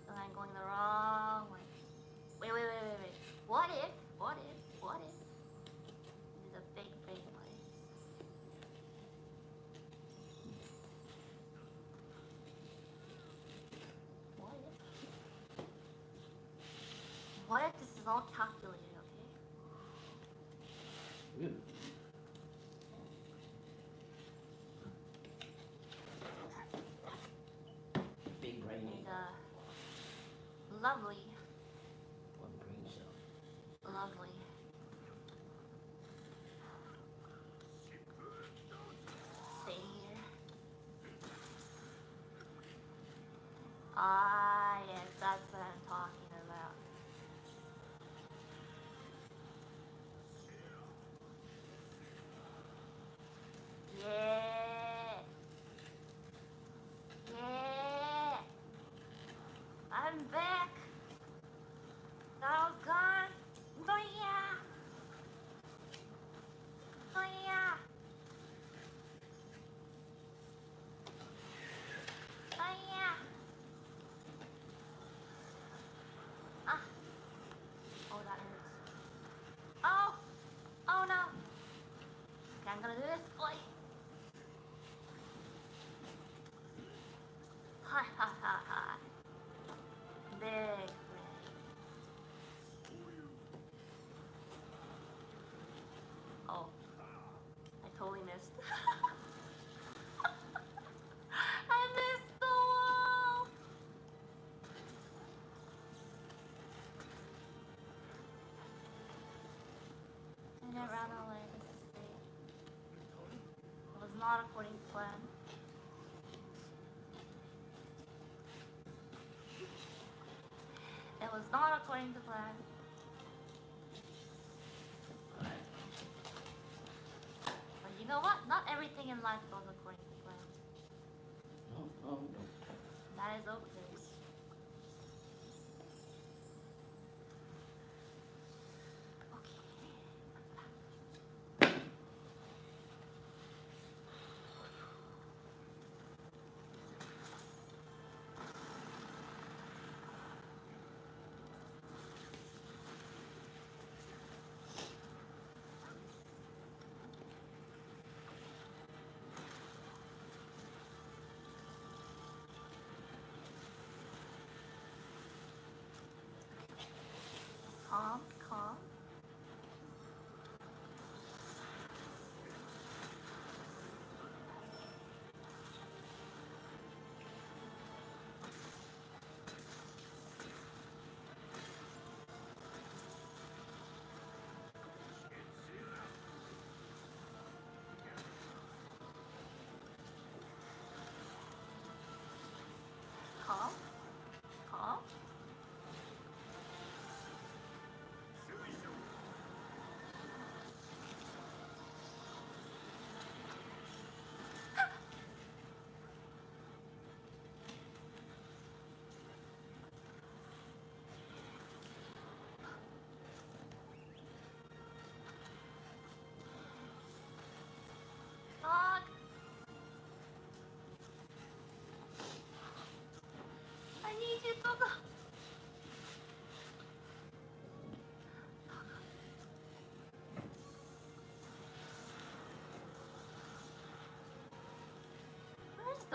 So I'm going the wrong way. Wait, wait, wait, wait, wait. What if? What if? What if? This is a big place. What if? What if this is all calculated, okay? Really? Big brain. It's lovely, One brain cell. lovely. Stay here. Ah, yes, that's what I'm talking about. Yeah. Yeah. I'm back. That was gone. Oh yeah. Oh yeah. Oh yeah. Ah. Oh, that hurts. Oh. Oh no. Okay, I'm gonna do this. Oi. Ha ha ha ha. Big brain. Oh, I totally missed. I missed the wall. And I ran away. This is great. It was not according to plan. It was not according to plan. But you know what? Not everything in life goes according to plan. No, no, no. That is okay.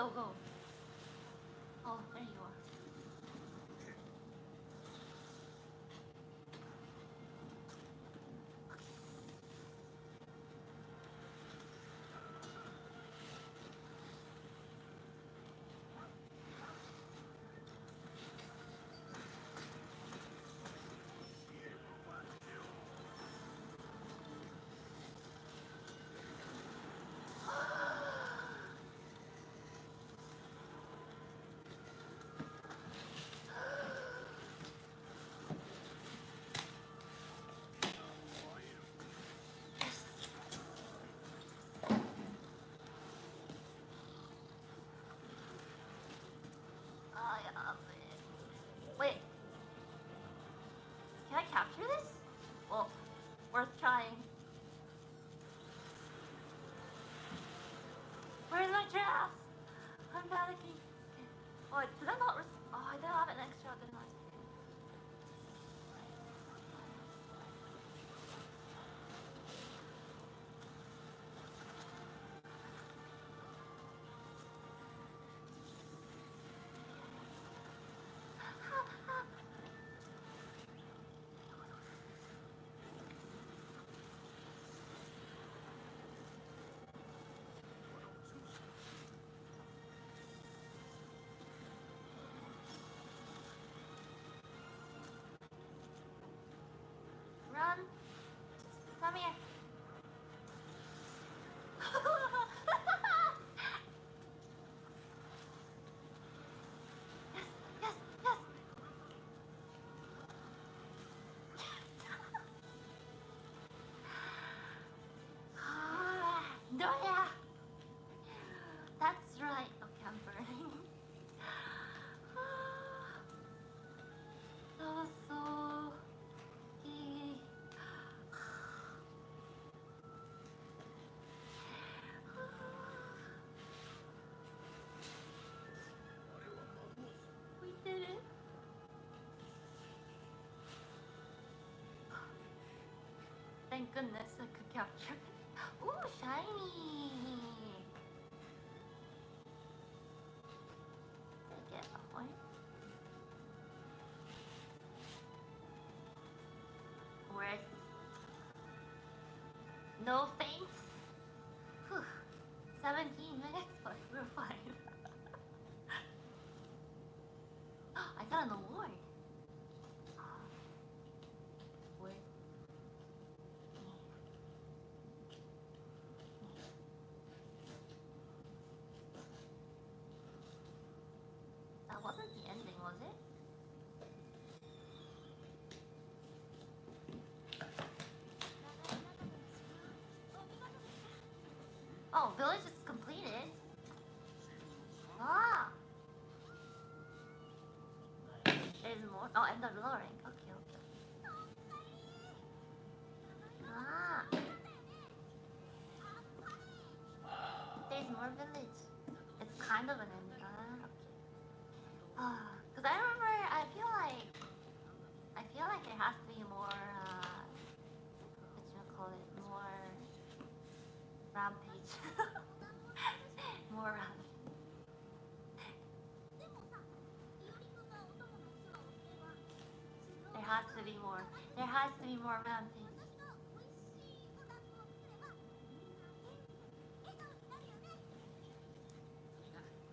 go. Oh, there you are. Oh, yeah. Wait, can I capture this? Well, worth trying. Where's my giraffes? I'm panicking. Oh, did I not? Oh, I didn't have an extra, didn't I? Run! Come here. Yes, yes, yes. No, yeah. That's right. Okay, I'm burning. That was so gay. We did it. Thank goodness I could capture it. Ooh, shiny. Take it. Ahoy. Where's no faints? Whew. 17 minutes, but we're fine. I got an award. Where? That wasn't the ending, was it? Oh, village is completed. Ah! There's more. Oh, and the lowering. Okay, okay. Ah! There's more village. It's kind of an ending. Ah, okay. Because I remember, I feel like there has to be more, what you call it, more rampage. More rampage. There has to be more. There has to be more rampage.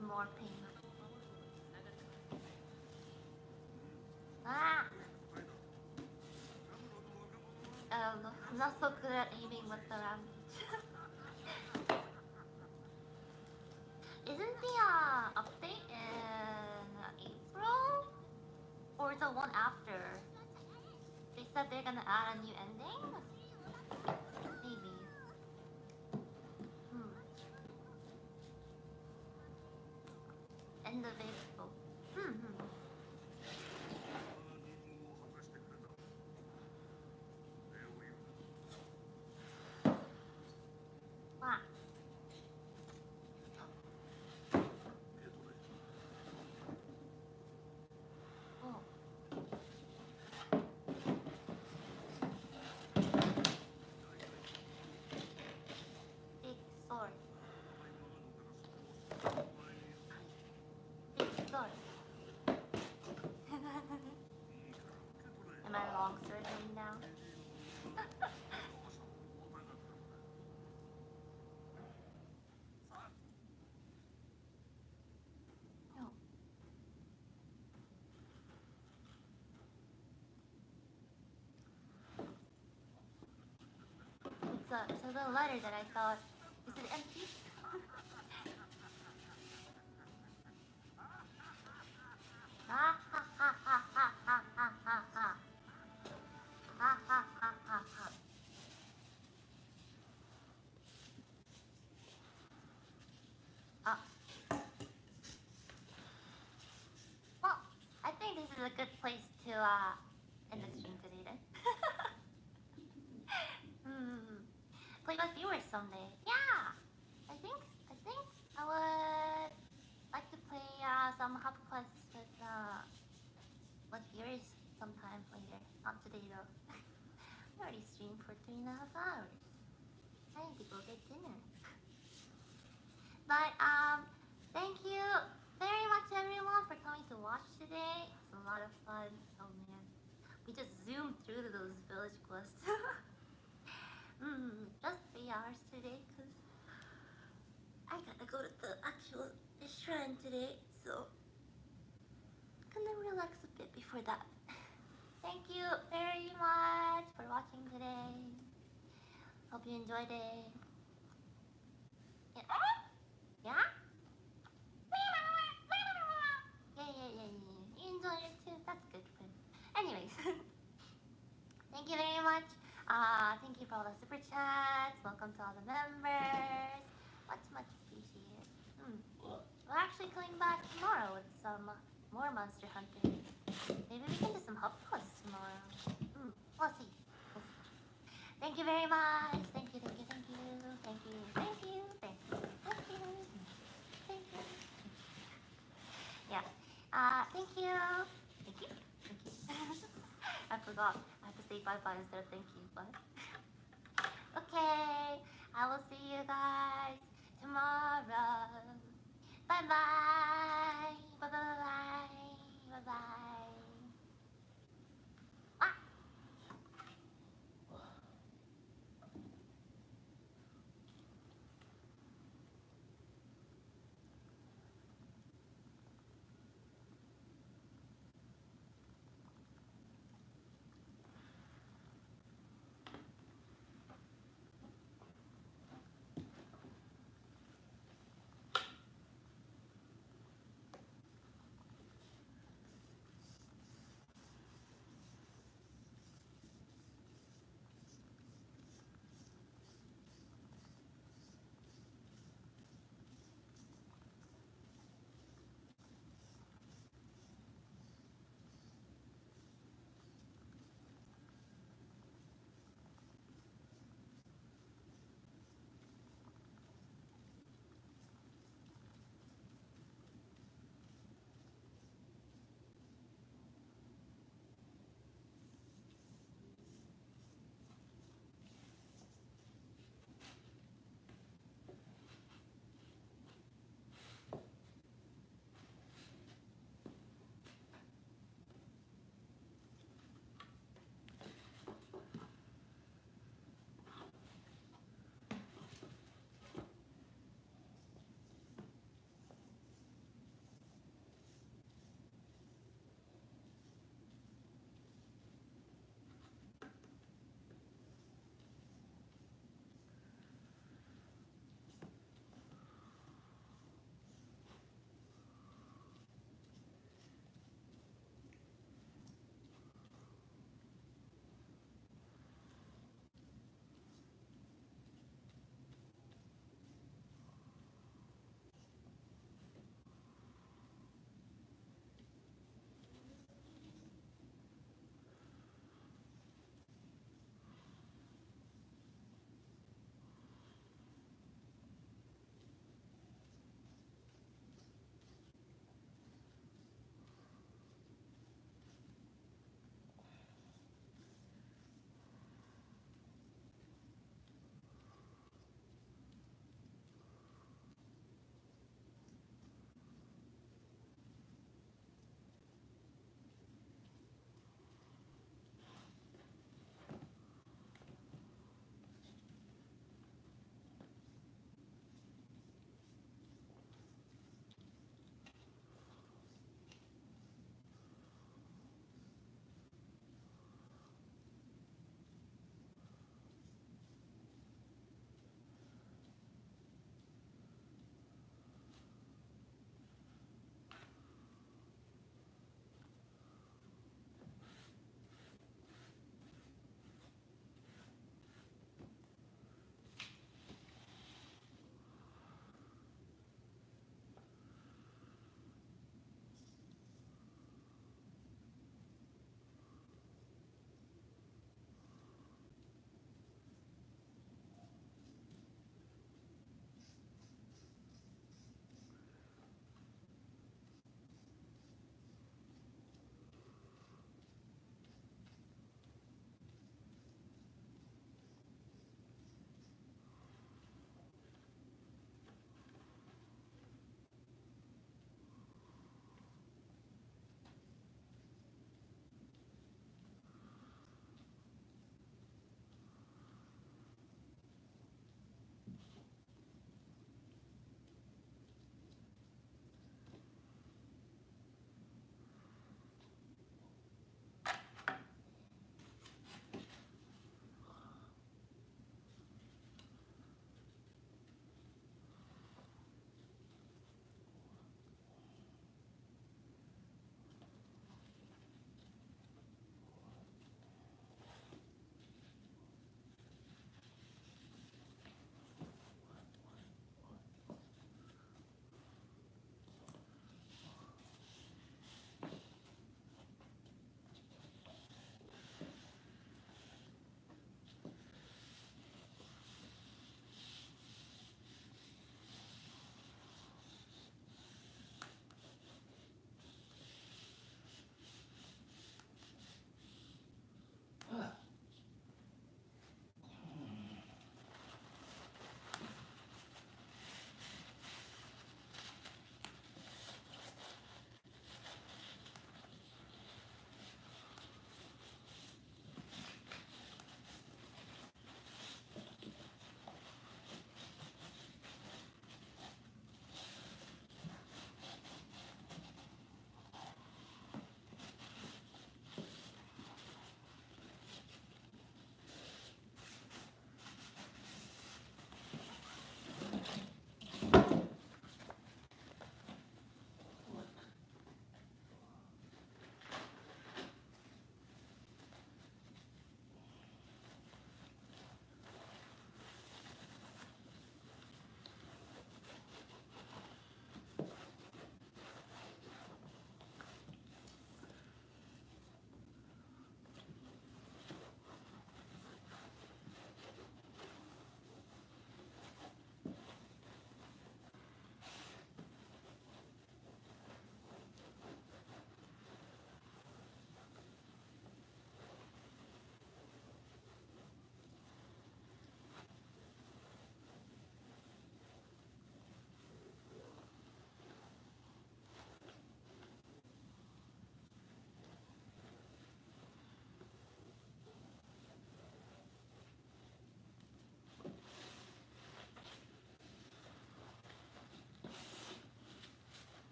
More pain. Ah! I'm not so good at aiming with the rampage. Isn't the update in April? Or the one after? They said they're gonna add a new ending? Maybe. End of April. Wow. Oh. Big sword. long surname now. No. So the letter that I thought, is it empty? Ha ha ha ha ha ha ha ha ha. Ha ha ha ha ha. Ah. Well, I think this is a good place to end the stream today then. Play with viewers someday. Yeah. I think I would like to play some Hop Quest with viewers sometime later. Not today though. I already streamed for 3.5 hours. I need to go get dinner. But thank you very much everyone for coming to watch today. It's a lot of fun. Oh man. We just zoomed through those village quests. Just 3 hours today because I gotta go to the actual shrine today, so I'm gonna relax a bit before that. Thank you very much for watching today. Hope you enjoyed it. Yeah? Yeah? Yeah. You enjoyed it too? That's good. Anyways, thank you very much. Thank you for all the super chats. Welcome to all the members. Much appreciated. We're actually coming back tomorrow with some more Monster Hunter. Maybe we can do some hub quests tomorrow. We'll see. Thank you very much. Thank you. Yeah. Thank you. I forgot. I have to say bye-bye instead of thank you, but... Okay. I will see you guys tomorrow. Bye-bye. Bye-bye. Ah.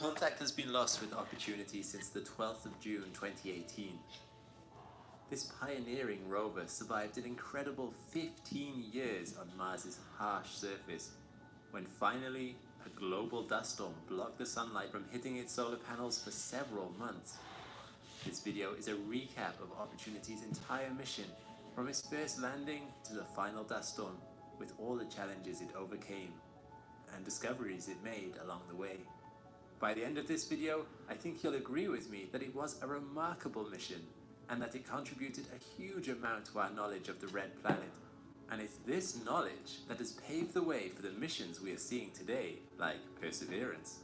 Contact has been lost with Opportunity since the 12th of June 2018. This pioneering rover survived an incredible 15 years on Mars's harsh surface, when finally a global dust storm blocked the sunlight from hitting its solar panels for several months. This video is a recap of Opportunity's entire mission, from its first landing to the final dust storm, with all the challenges it overcame and discoveries it made along the way. By the end of this video, I think you'll agree with me that it was a remarkable mission, and that it contributed a huge amount to our knowledge of the Red Planet. And it's this knowledge that has paved the way for the missions we are seeing today, like Perseverance.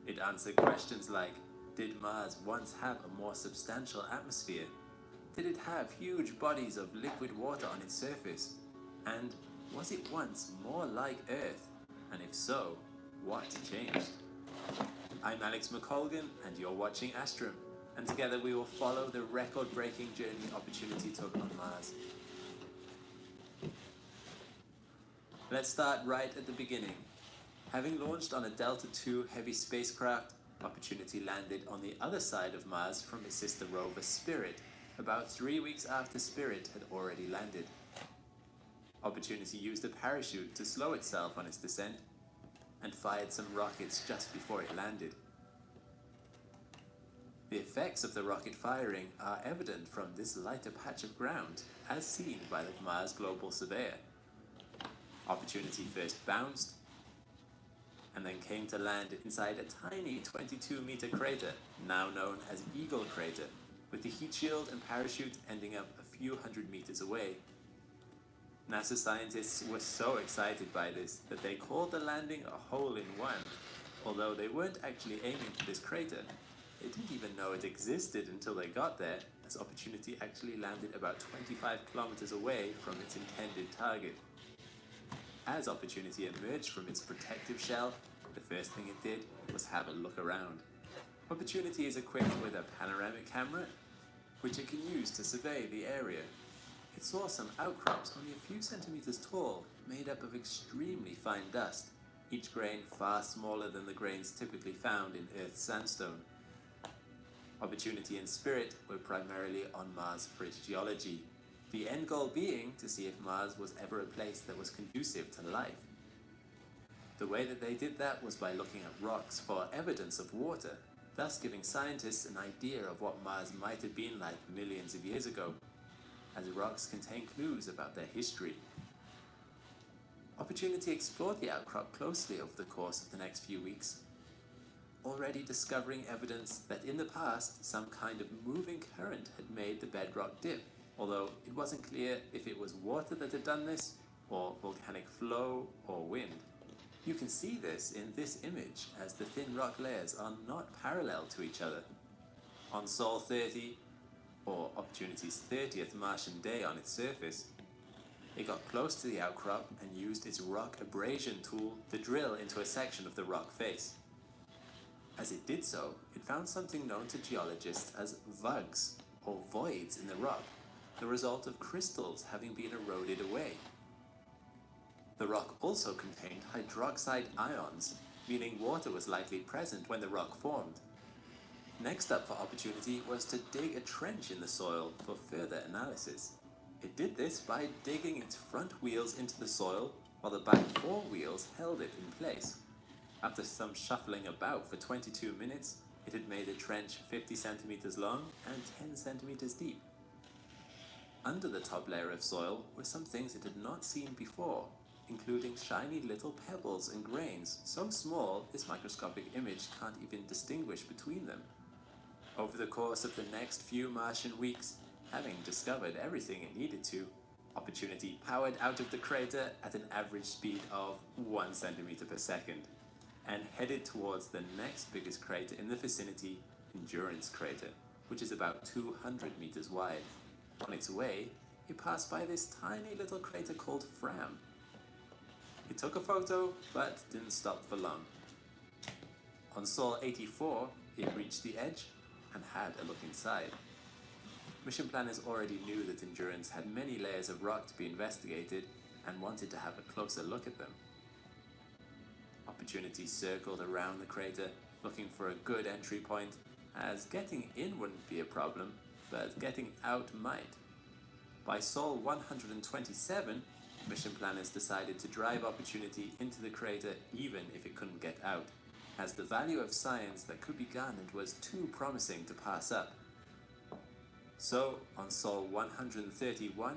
It answered questions like, did Mars once have a more substantial atmosphere? Did it have huge bodies of liquid water on its surface? And was it once more like Earth? And if so, what changed? I'm Alex McColgan, and you're watching Astrum. And together we will follow the record-breaking journey Opportunity took on Mars. Let's start right at the beginning. Having launched on a Delta II heavy spacecraft, Opportunity landed on the other side of Mars from its sister rover Spirit, about 3 weeks after Spirit had already landed. Opportunity used a parachute to slow itself on its descent, and fired some rockets just before it landed. The effects of the rocket firing are evident from this lighter patch of ground, as seen by the Mars Global Surveyor. Opportunity first bounced, and then came to land inside a tiny 22-meter crater, now known as Eagle Crater, with the heat shield and parachute ending up a few hundred meters away. NASA scientists were so excited by this that they called the landing a hole-in-one, although they weren't actually aiming for this crater. They didn't even know it existed until they got there, as Opportunity actually landed about 25 kilometers away from its intended target. As Opportunity emerged from its protective shell, the first thing it did was have a look around. Opportunity is equipped with a panoramic camera, which it can use to survey the area. It saw some outcrops only a few centimeters tall, made up of extremely fine dust, each grain far smaller than the grains typically found in Earth's sandstone. Opportunity and Spirit were primarily on Mars for its geology, the end goal being to see if Mars was ever a place that was conducive to life. The way that they did that was by looking at rocks for evidence of water, thus giving scientists an idea of what Mars might have been like millions of years ago, as rocks contain clues about their history. Opportunity explored the outcrop closely over the course of the next few weeks, already discovering evidence that in the past some kind of moving current had made the bedrock dip, although it wasn't clear if it was water that had done this, or volcanic flow, or wind. You can see this in this image, as the thin rock layers are not parallel to each other. On Sol 30, or Opportunity's 30th Martian day on its surface, it got close to the outcrop and used its rock abrasion tool to drill into a section of the rock face. As it did so, it found something known to geologists as vugs, or voids in the rock, the result of crystals having been eroded away. The rock also contained hydroxide ions, meaning water was likely present when the rock formed. Next up for Opportunity was to dig a trench in the soil for further analysis. It did this by digging its front wheels into the soil while the back four wheels held it in place. After some shuffling about for 22 minutes, it had made a trench 50 centimeters long and 10 centimeters deep. Under the top layer of soil were some things it had not seen before, including shiny little pebbles and grains, so small this microscopic image can't even distinguish between them. Over the course of the next few Martian weeks, having discovered everything it needed to, Opportunity powered out of the crater at an average speed of 1 centimeter per second, and headed towards the next biggest crater in the vicinity, Endurance Crater, which is about 200 meters wide. On its way, it passed by this tiny little crater called Fram. It took a photo, but didn't stop for long. On Sol 84, it reached the edge and had a look inside. Mission planners already knew that Endurance had many layers of rock to be investigated and wanted to have a closer look at them. Opportunity circled around the crater looking for a good entry point, as getting in wouldn't be a problem, but getting out might. By Sol 127, mission planners decided to drive Opportunity into the crater even if it couldn't get out, as the value of science that could be garnered was too promising to pass up. So, on Sol 131,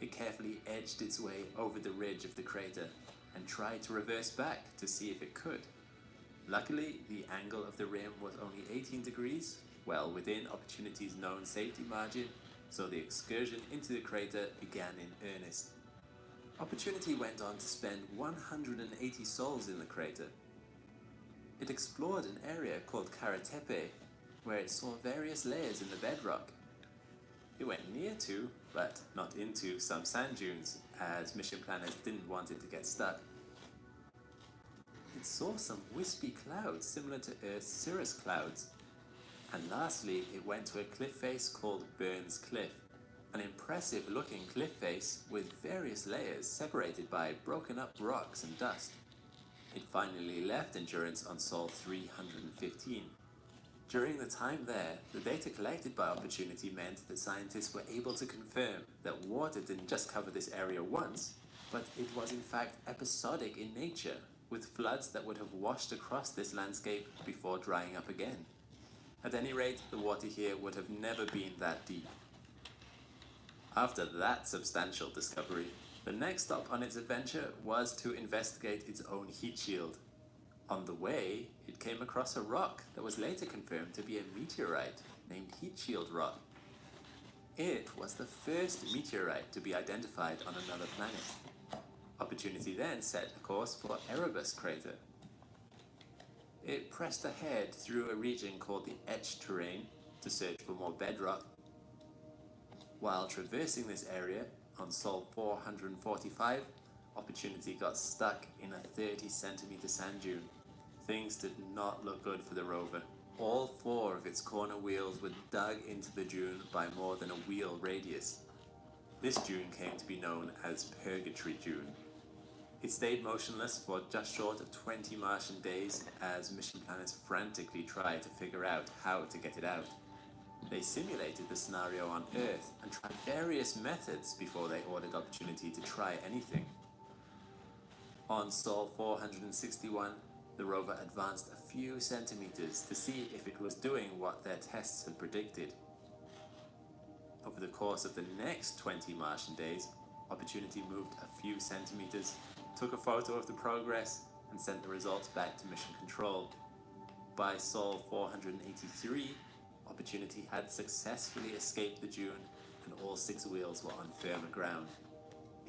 it carefully edged its way over the ridge of the crater and tried to reverse back to see if it could. Luckily, the angle of the rim was only 18 degrees, well within Opportunity's known safety margin, so the excursion into the crater began in earnest. Opportunity went on to spend 180 sols in the crater. It explored an area called Karatepe, where it saw various layers in the bedrock. It went near to, but not into, some sand dunes, as mission planners didn't want it to get stuck. It saw some wispy clouds similar to Earth's cirrus clouds. And lastly, it went to a cliff face called Burns Cliff, an impressive looking cliff face with various layers separated by broken up rocks and dust. It finally left Endurance on Sol 315. During the time there, the data collected by Opportunity meant that scientists were able to confirm that water didn't just cover this area once, but it was in fact episodic in nature, with floods that would have washed across this landscape before drying up again. At any rate, the water here would have never been that deep. After that substantial discovery, the next stop on its adventure was to investigate its own heat shield. On the way, it came across a rock that was later confirmed to be a meteorite named Heat Shield Rock. It was the first meteorite to be identified on another planet. Opportunity then set a course for Erebus Crater. It pressed ahead through a region called the Etched Terrain to search for more bedrock. While traversing this area, on Sol 445, Opportunity got stuck in a 30 centimeter sand dune. Things did not look good for the rover. All four of its corner wheels were dug into the dune by more than a wheel radius. This dune came to be known as Purgatory Dune. It stayed motionless for just short of 20 Martian days as mission planners frantically tried to figure out how to get it out. They simulated the scenario on Earth and tried various methods before they ordered Opportunity to try anything. On Sol 461, the rover advanced a few centimeters to see if it was doing what their tests had predicted. Over the course of the next 20 Martian days, Opportunity moved a few centimeters, took a photo of the progress, and sent the results back to Mission Control. By Sol 483, Opportunity had successfully escaped the dune, and all 6 wheels were on firmer ground.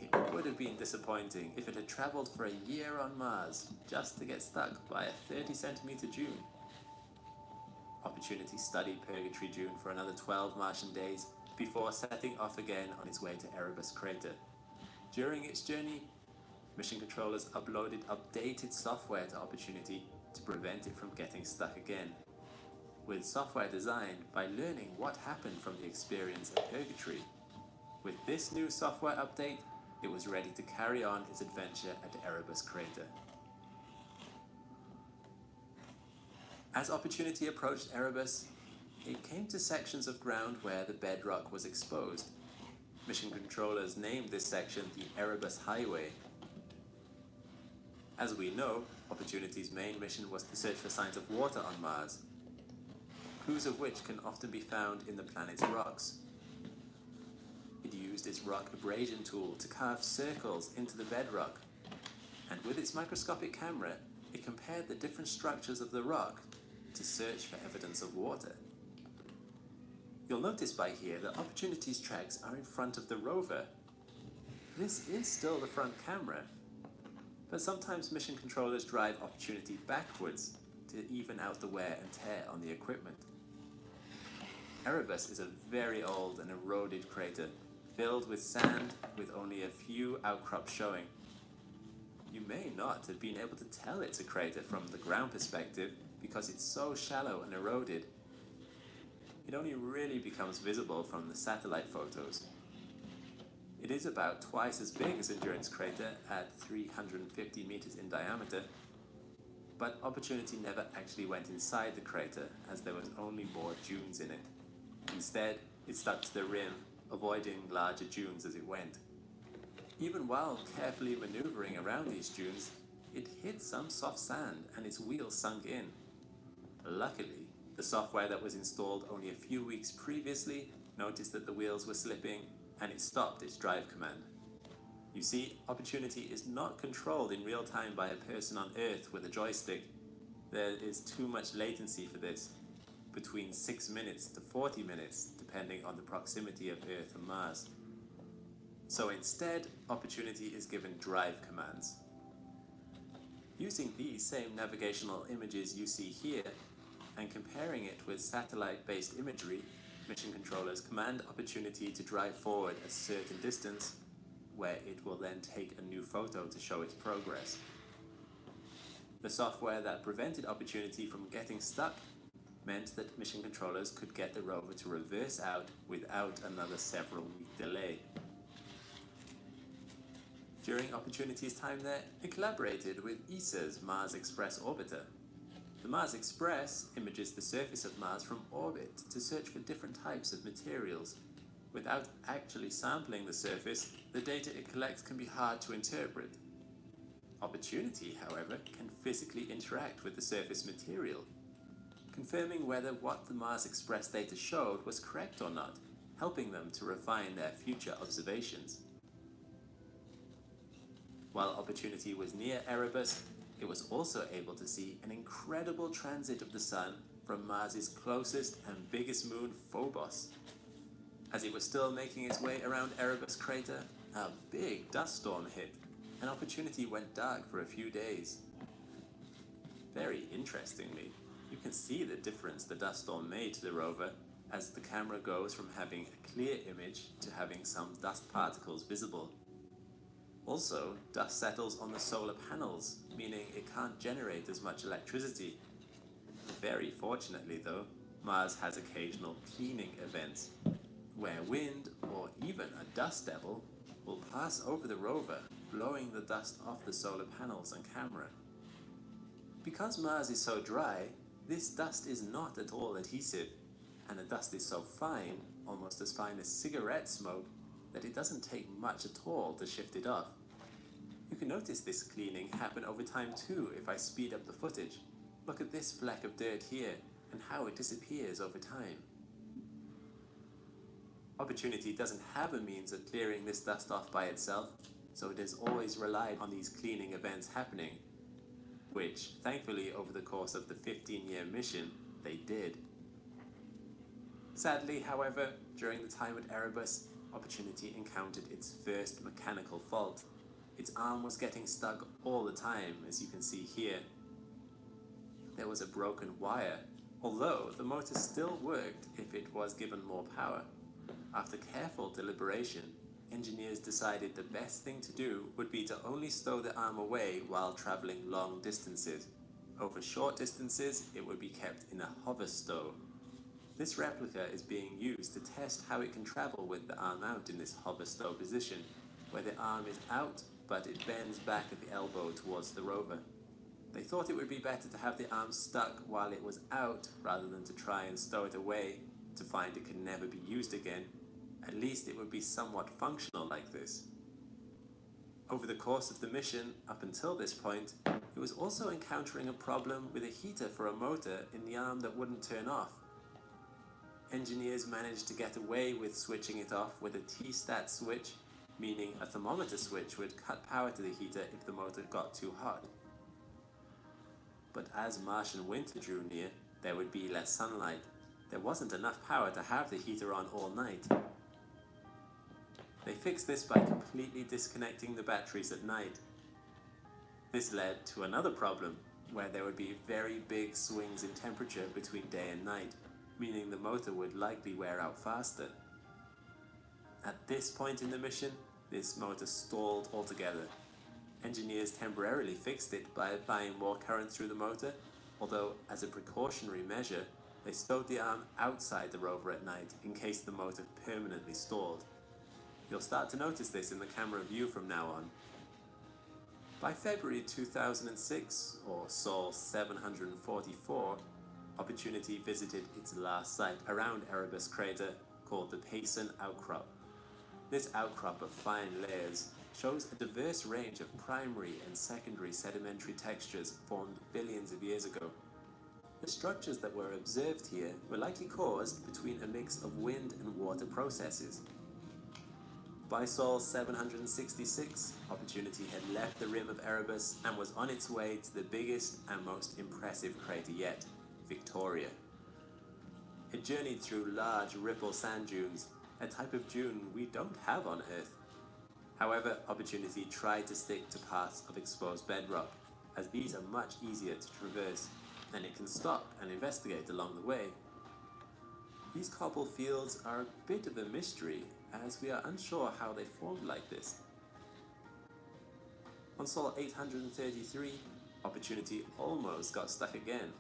It would have been disappointing if it had travelled for a year on Mars just to get stuck by a 30 centimeter dune. Opportunity studied Purgatory Dune for another 12 Martian days before setting off again on its way to Erebus Crater. During its journey, mission controllers uploaded updated software to Opportunity to prevent it from getting stuck again. With software designed by learning what happened from the experience of Purgatory. With this new software update, it was ready to carry on its adventure at Erebus Crater. As Opportunity approached Erebus, it came to sections of ground where the bedrock was exposed. Mission controllers named this section the Erebus Highway. As we know, Opportunity's main mission was to search for signs of water on Mars, clues of which can often be found in the planet's rocks. It used its rock abrasion tool to carve circles into the bedrock, and with its microscopic camera, it compared the different structures of the rock to search for evidence of water. You'll notice by here that Opportunity's tracks are in front of the rover. This is still the front camera, but sometimes mission controllers drive Opportunity backwards to even out the wear and tear on the equipment. Erebus is a very old and eroded crater, filled with sand with only a few outcrops showing. You may not have been able to tell it's a crater from the ground perspective because it's so shallow and eroded. It only really becomes visible from the satellite photos. It is about twice as big as Endurance Crater at 350 meters in diameter. but Opportunity never actually went inside the crater as there was only more dunes in it. Instead, it stuck to the rim, avoiding larger dunes as it went. Even while carefully maneuvering around these dunes, it hit some soft sand and its wheels sunk in. Luckily, the software that was installed only a few weeks previously noticed that the wheels were slipping and it stopped its drive command. You see, Opportunity is not controlled in real time by a person on Earth with a joystick. There is too much latency for this, between 6 minutes to 40 minutes, depending on the proximity of Earth and Mars. So instead, Opportunity is given drive commands. Using these same navigational images you see here, and comparing it with satellite-based imagery, mission controllers command Opportunity to drive forward a certain distance, where it will then take a new photo to show its progress. The software that prevented Opportunity from getting stuck meant that mission controllers could get the rover to reverse out without another several-week delay. During Opportunity's time there, it collaborated with ESA's Mars Express orbiter. The Mars Express images the surface of Mars from orbit to search for different types of materials. Without actually sampling the surface, the data it collects can be hard to interpret. Opportunity, however, can physically interact with the surface material, confirming whether what the Mars Express data showed was correct or not, helping them to refine their future observations. While Opportunity was near Erebus, it was also able to see an incredible transit of the Sun from Mars's closest and biggest moon, Phobos. As it was still making its way around Erebus crater, a big dust storm hit, and Opportunity went dark for a few days. Very interestingly, you can see the difference the dust storm made to the rover as the camera goes from having a clear image to having some dust particles visible. Also, dust settles on the solar panels, meaning it can't generate as much electricity. Very fortunately though, Mars has occasional cleaning events, where wind, or even a dust devil, will pass over the rover, blowing the dust off the solar panels and camera. Because Mars is so dry, this dust is not at all adhesive, and the dust is so fine, almost as fine as cigarette smoke, that it doesn't take much at all to shift it off. You can notice this cleaning happen over time too if I speed up the footage. Look at this fleck of dirt here, and how it disappears over time. Opportunity doesn't have a means of clearing this dust off by itself, so it has always relied on these cleaning events happening, which, thankfully, over the course of the 15-year mission, they did. Sadly, however, during the time at Erebus, Opportunity encountered its first mechanical fault. Its arm was getting stuck all the time, as you can see here. There was a broken wire, although the motor still worked if it was given more power. After careful deliberation, engineers decided the best thing to do would be to only stow the arm away while traveling long distances. Over short distances, it would be kept in a hover stow. This replica is being used to test how it can travel with the arm out in this hover stow position, where the arm is out, but it bends back at the elbow towards the rover. They thought it would be better to have the arm stuck while it was out rather than to try and stow it away to find it could never be used again. At least it would be somewhat functional like this. Over the course of the mission, up until this point, it was also encountering a problem with a heater for a motor in the arm that wouldn't turn off. Engineers managed to get away with switching it off with a T-stat switch, meaning a thermometer switch would cut power to the heater if the motor got too hot. But as Martian winter drew near, there would be less sunlight. There wasn't enough power to have the heater on all night. They fixed this by completely disconnecting the batteries at night. This led to another problem, where there would be very big swings in temperature between day and night, meaning the motor would likely wear out faster. At this point in the mission, this motor stalled altogether. Engineers temporarily fixed it by applying more current through the motor, although as a precautionary measure, they stowed the arm outside the rover at night in case the motor permanently stalled. You'll start to notice this in the camera view from now on. By February 2006, or Sol 744, Opportunity visited its last site around Erebus crater called the Payson Outcrop. This outcrop of fine layers shows a diverse range of primary and secondary sedimentary textures formed billions of years ago. The structures that were observed here were likely caused between a mix of wind and water processes. By Sol 766, Opportunity had left the rim of Erebus and was on its way to the biggest and most impressive crater yet, Victoria. It journeyed through large ripple sand dunes, a type of dune we don't have on Earth. However, Opportunity tried to stick to paths of exposed bedrock, as these are much easier to traverse, and it can stop and investigate along the way. These cobble fields are a bit of a mystery, as we are unsure how they formed like this. On Sol 833, Opportunity almost got stuck again.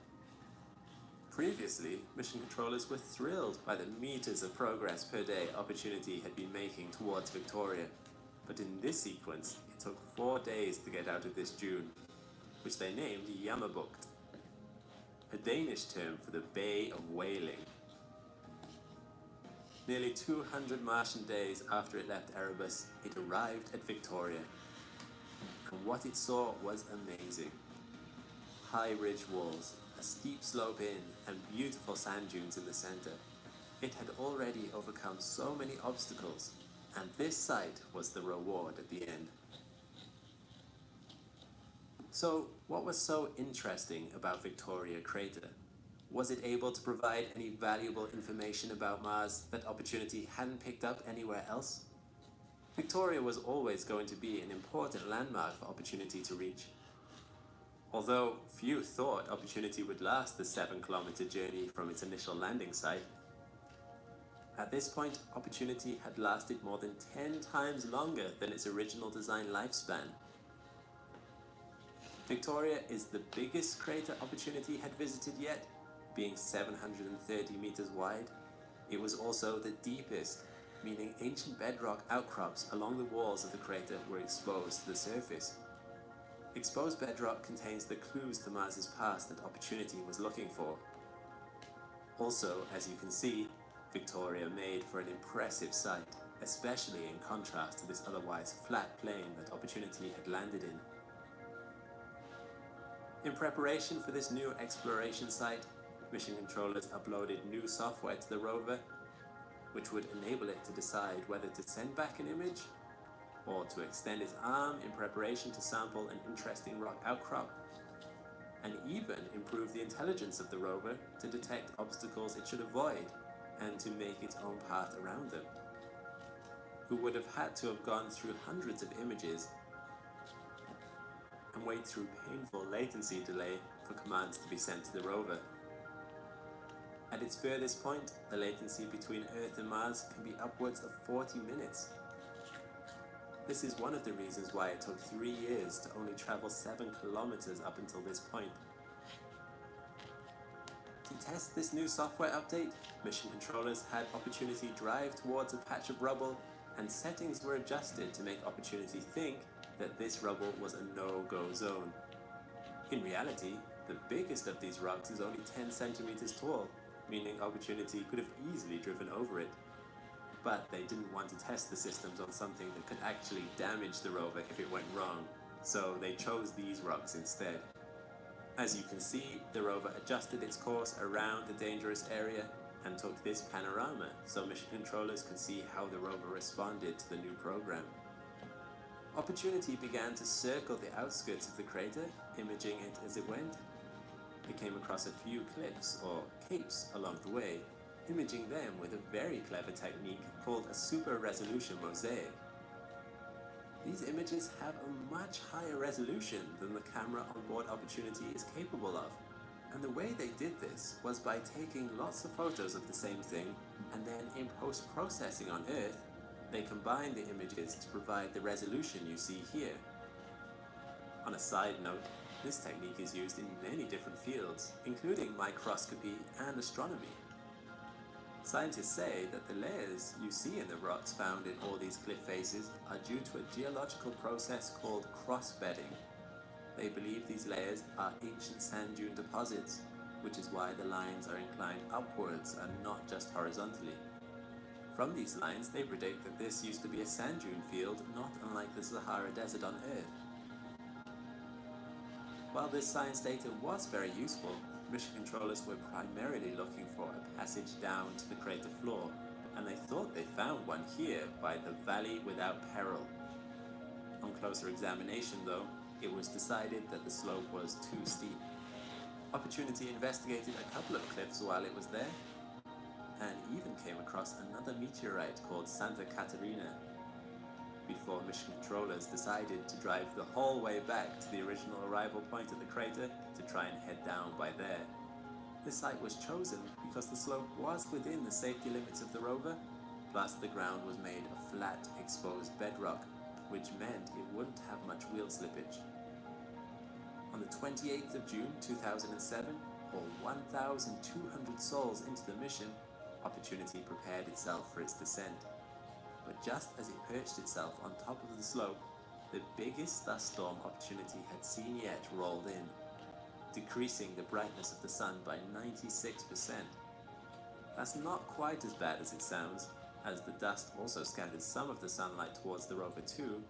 Previously, mission controllers were thrilled by the meters of progress per day Opportunity had been making towards Victoria, but in this sequence, it took 4 days to get out of this dune, which they named Jammerbugt, a Danish term for the Bay of Wailing. Nearly 200 Martian days after it left Erebus, it arrived at Victoria, and what it saw was amazing. High ridge walls, a steep slope in, and beautiful sand dunes in the center. It had already overcome so many obstacles, and this site was the reward at the end. So, what was so interesting about Victoria Crater? Was it able to provide any valuable information about Mars that Opportunity hadn't picked up anywhere else? Victoria was always going to be an important landmark for Opportunity to reach. Although few thought Opportunity would last the 7-kilometer journey from its initial landing site, at this point, Opportunity had lasted more than 10 times longer than its original design lifespan. Victoria is the biggest crater Opportunity had visited yet, being 730 meters wide. It was also the deepest, meaning ancient bedrock outcrops along the walls of the crater were exposed to the surface. Exposed bedrock contains the clues to Mars's past that Opportunity was looking for. Also, as you can see, Victoria made for an impressive sight, especially in contrast to this otherwise flat plain that Opportunity had landed in. In preparation for this new exploration site, mission controllers uploaded new software to the rover, which would enable it to decide whether to send back an image or to extend its arm in preparation to sample an interesting rock outcrop, and even improve the intelligence of the rover to detect obstacles it should avoid and to make its own path around them. Who would have had to have gone through hundreds of images and wait through painful latency delay for commands to be sent to the rover. At its furthest point, the latency between Earth and Mars can be upwards of 40 minutes. This is one of the reasons why it took 3 years to only travel 7 kilometers up until this point. To test this new software update, mission controllers had Opportunity drive towards a patch of rubble, and settings were adjusted to make Opportunity think that this rubble was a no-go zone. In reality, the biggest of these rocks is only 10 centimeters tall, meaning Opportunity could have easily driven over it. But they didn't want to test the systems on something that could actually damage the rover if it went wrong, so they chose these rocks instead. As you can see, the rover adjusted its course around the dangerous area and took this panorama so mission controllers could see how the rover responded to the new program. Opportunity began to circle the outskirts of the crater, imaging it as it went. It came across a few cliffs or capes along the way, imaging them with a very clever technique called a super resolution mosaic. These images have a much higher resolution than the camera on board Opportunity is capable of, and the way they did this was by taking lots of photos of the same thing, and then in post-processing on Earth, they combined the images to provide the resolution you see here. On a side note, this technique is used in many different fields, including microscopy and astronomy. Scientists say that the layers you see in the rocks found in all these cliff faces are due to a geological process called cross-bedding, They believe these layers are ancient sand dune deposits, which is why the lines are inclined upwards and not just horizontally. From these lines, they predict that this used to be a sand dune field, not unlike the Sahara Desert on Earth. While this science data was very useful, mission controllers were primarily looking for a passage down to the crater floor, and they thought they found one here by the Valley Without Peril. On closer examination, though, it was decided that the slope was too steep. Opportunity investigated a couple of cliffs while it was there, and even came across another meteorite called Santa Catarina, before mission controllers decided to drive the whole way back to the original arrival point at the crater to try and head down by there. This site was chosen because the slope was within the safety limits of the rover, plus the ground was made of flat, exposed bedrock, which meant it wouldn't have much wheel slippage. On the 28th of June 2007, or 1,200 sols into the mission, Opportunity prepared itself for its descent. But just as it perched itself on top of the slope, the biggest dust storm Opportunity had seen yet rolled in, decreasing the brightness of the sun by 96%. That's not quite as bad as it sounds, as the dust also scattered some of the sunlight towards the rover too,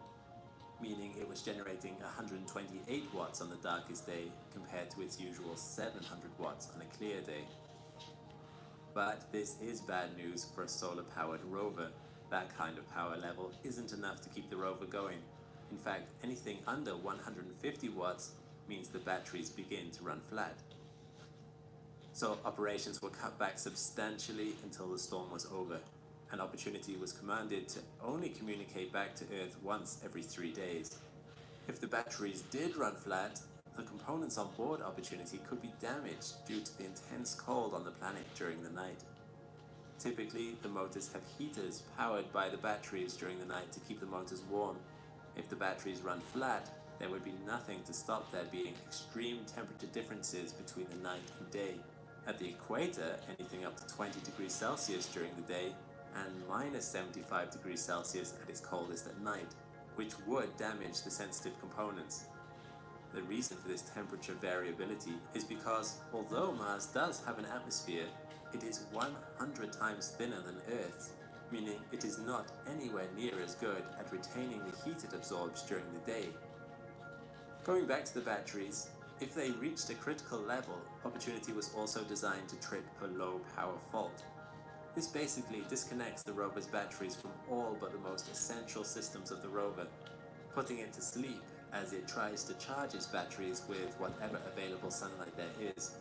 meaning it was generating 128 watts on the darkest day compared to its usual 700 watts on a clear day. But this is bad news for a solar-powered rover. That kind of power level isn't enough to keep the rover going. In fact, anything under 150 watts means the batteries begin to run flat. So operations were cut back substantially until the storm was over, and Opportunity was commanded to only communicate back to Earth once every 3 days. If the batteries did run flat, the components on board Opportunity could be damaged due to the intense cold on the planet during the night. Typically, the motors have heaters powered by the batteries during the night to keep the motors warm. If the batteries run flat, there would be nothing to stop there being extreme temperature differences between the night and day. At the equator, anything up to 20 degrees Celsius during the day and minus 75 degrees Celsius at its coldest at night, which would damage the sensitive components. The reason for this temperature variability is because, although Mars does have an atmosphere, it is 100 times thinner than Earth's, meaning it is not anywhere near as good at retaining the heat it absorbs during the day. Going back to the batteries, if they reached a critical level, Opportunity was also designed to trip a low power fault. This basically disconnects the rover's batteries from all but the most essential systems of the rover, putting it to sleep as it tries to charge its batteries with whatever available sunlight there is.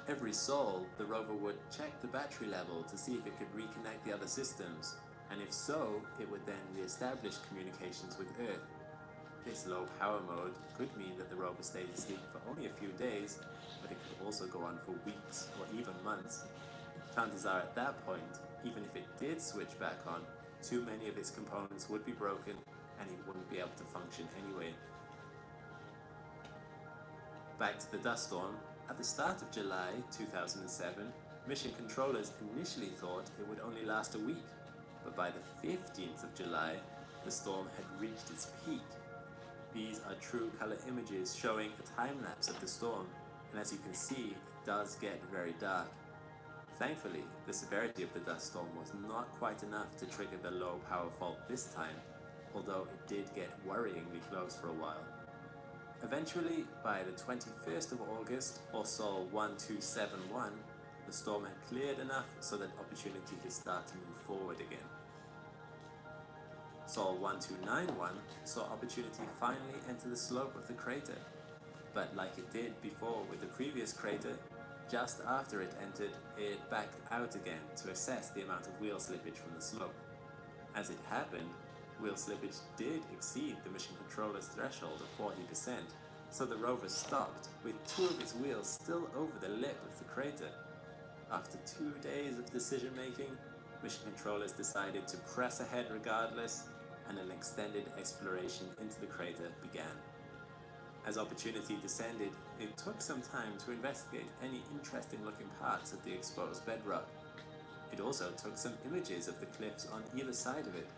Every sol, the rover would check the battery level to see if it could reconnect the other systems, and if so, it would then re-establish communications with Earth. This low power mode could mean that the rover stays asleep for only a few days, but it could also go on for weeks or even months. Chances are at that point, even if it did switch back on, too many of its components would be broken and it wouldn't be able to function anyway. Back to the dust storm. At the start of July 2007, mission controllers initially thought it would only last a week, but by the 15th of July, the storm had reached its peak. These are true color images showing a time-lapse of the storm, and as you can see, it does get very dark. Thankfully, the severity of the dust storm was not quite enough to trigger the low power fault this time, although it did get worryingly close for a while. Eventually, by the 21st of August, or Sol 1271, the storm had cleared enough so that Opportunity could start to move forward again. Sol 1291 saw Opportunity finally enter the slope of the crater, but like it did before with the previous crater, just after it entered, it backed out again to assess the amount of wheel slippage from the slope. As it happened, wheel slippage did exceed the mission controller's threshold of 40%, so the rover stopped with 2 of its wheels still over the lip of the crater. After 2 days of decision making, mission controllers decided to press ahead regardless, and an extended exploration into the crater began. As Opportunity descended, it took some time to investigate any interesting looking parts of the exposed bedrock. It also took some images of the cliffs on either side of it.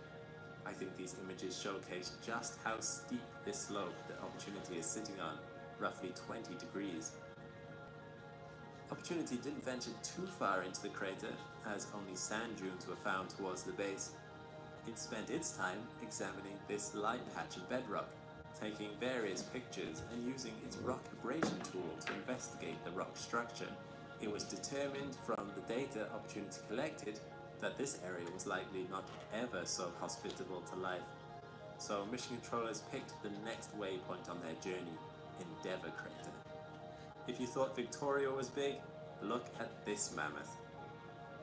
I think these images showcase just how steep this slope that Opportunity is sitting on, roughly 20 degrees. Opportunity didn't venture too far into the crater, as only sand dunes were found towards the base. It spent its time examining this light patch of bedrock, taking various pictures and using its rock abrasion tool to investigate the rock structure. It was determined from the data Opportunity collected that this area was likely not ever so hospitable to life. So mission controllers picked the next waypoint on their journey, Endeavour Crater. If you thought Victoria was big, look at this mammoth.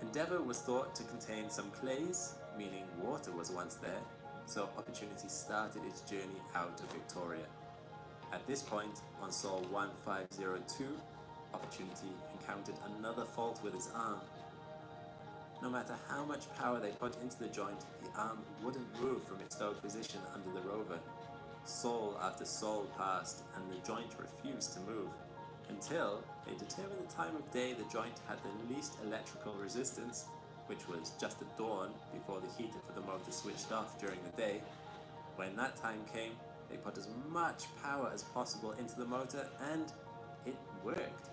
Endeavour was thought to contain some clays, meaning water was once there, so Opportunity started its journey out of Victoria. At this point, on Sol 1502, Opportunity encountered another fault with its arm. No matter how much power they put into the joint, the arm wouldn't move from its stowed position under the rover. Sol after Sol passed, and the joint refused to move, until they determined the time of day the joint had the least electrical resistance, which was just at dawn before the heater for the motor switched off during the day. When that time came, they put as much power as possible into the motor, and it worked.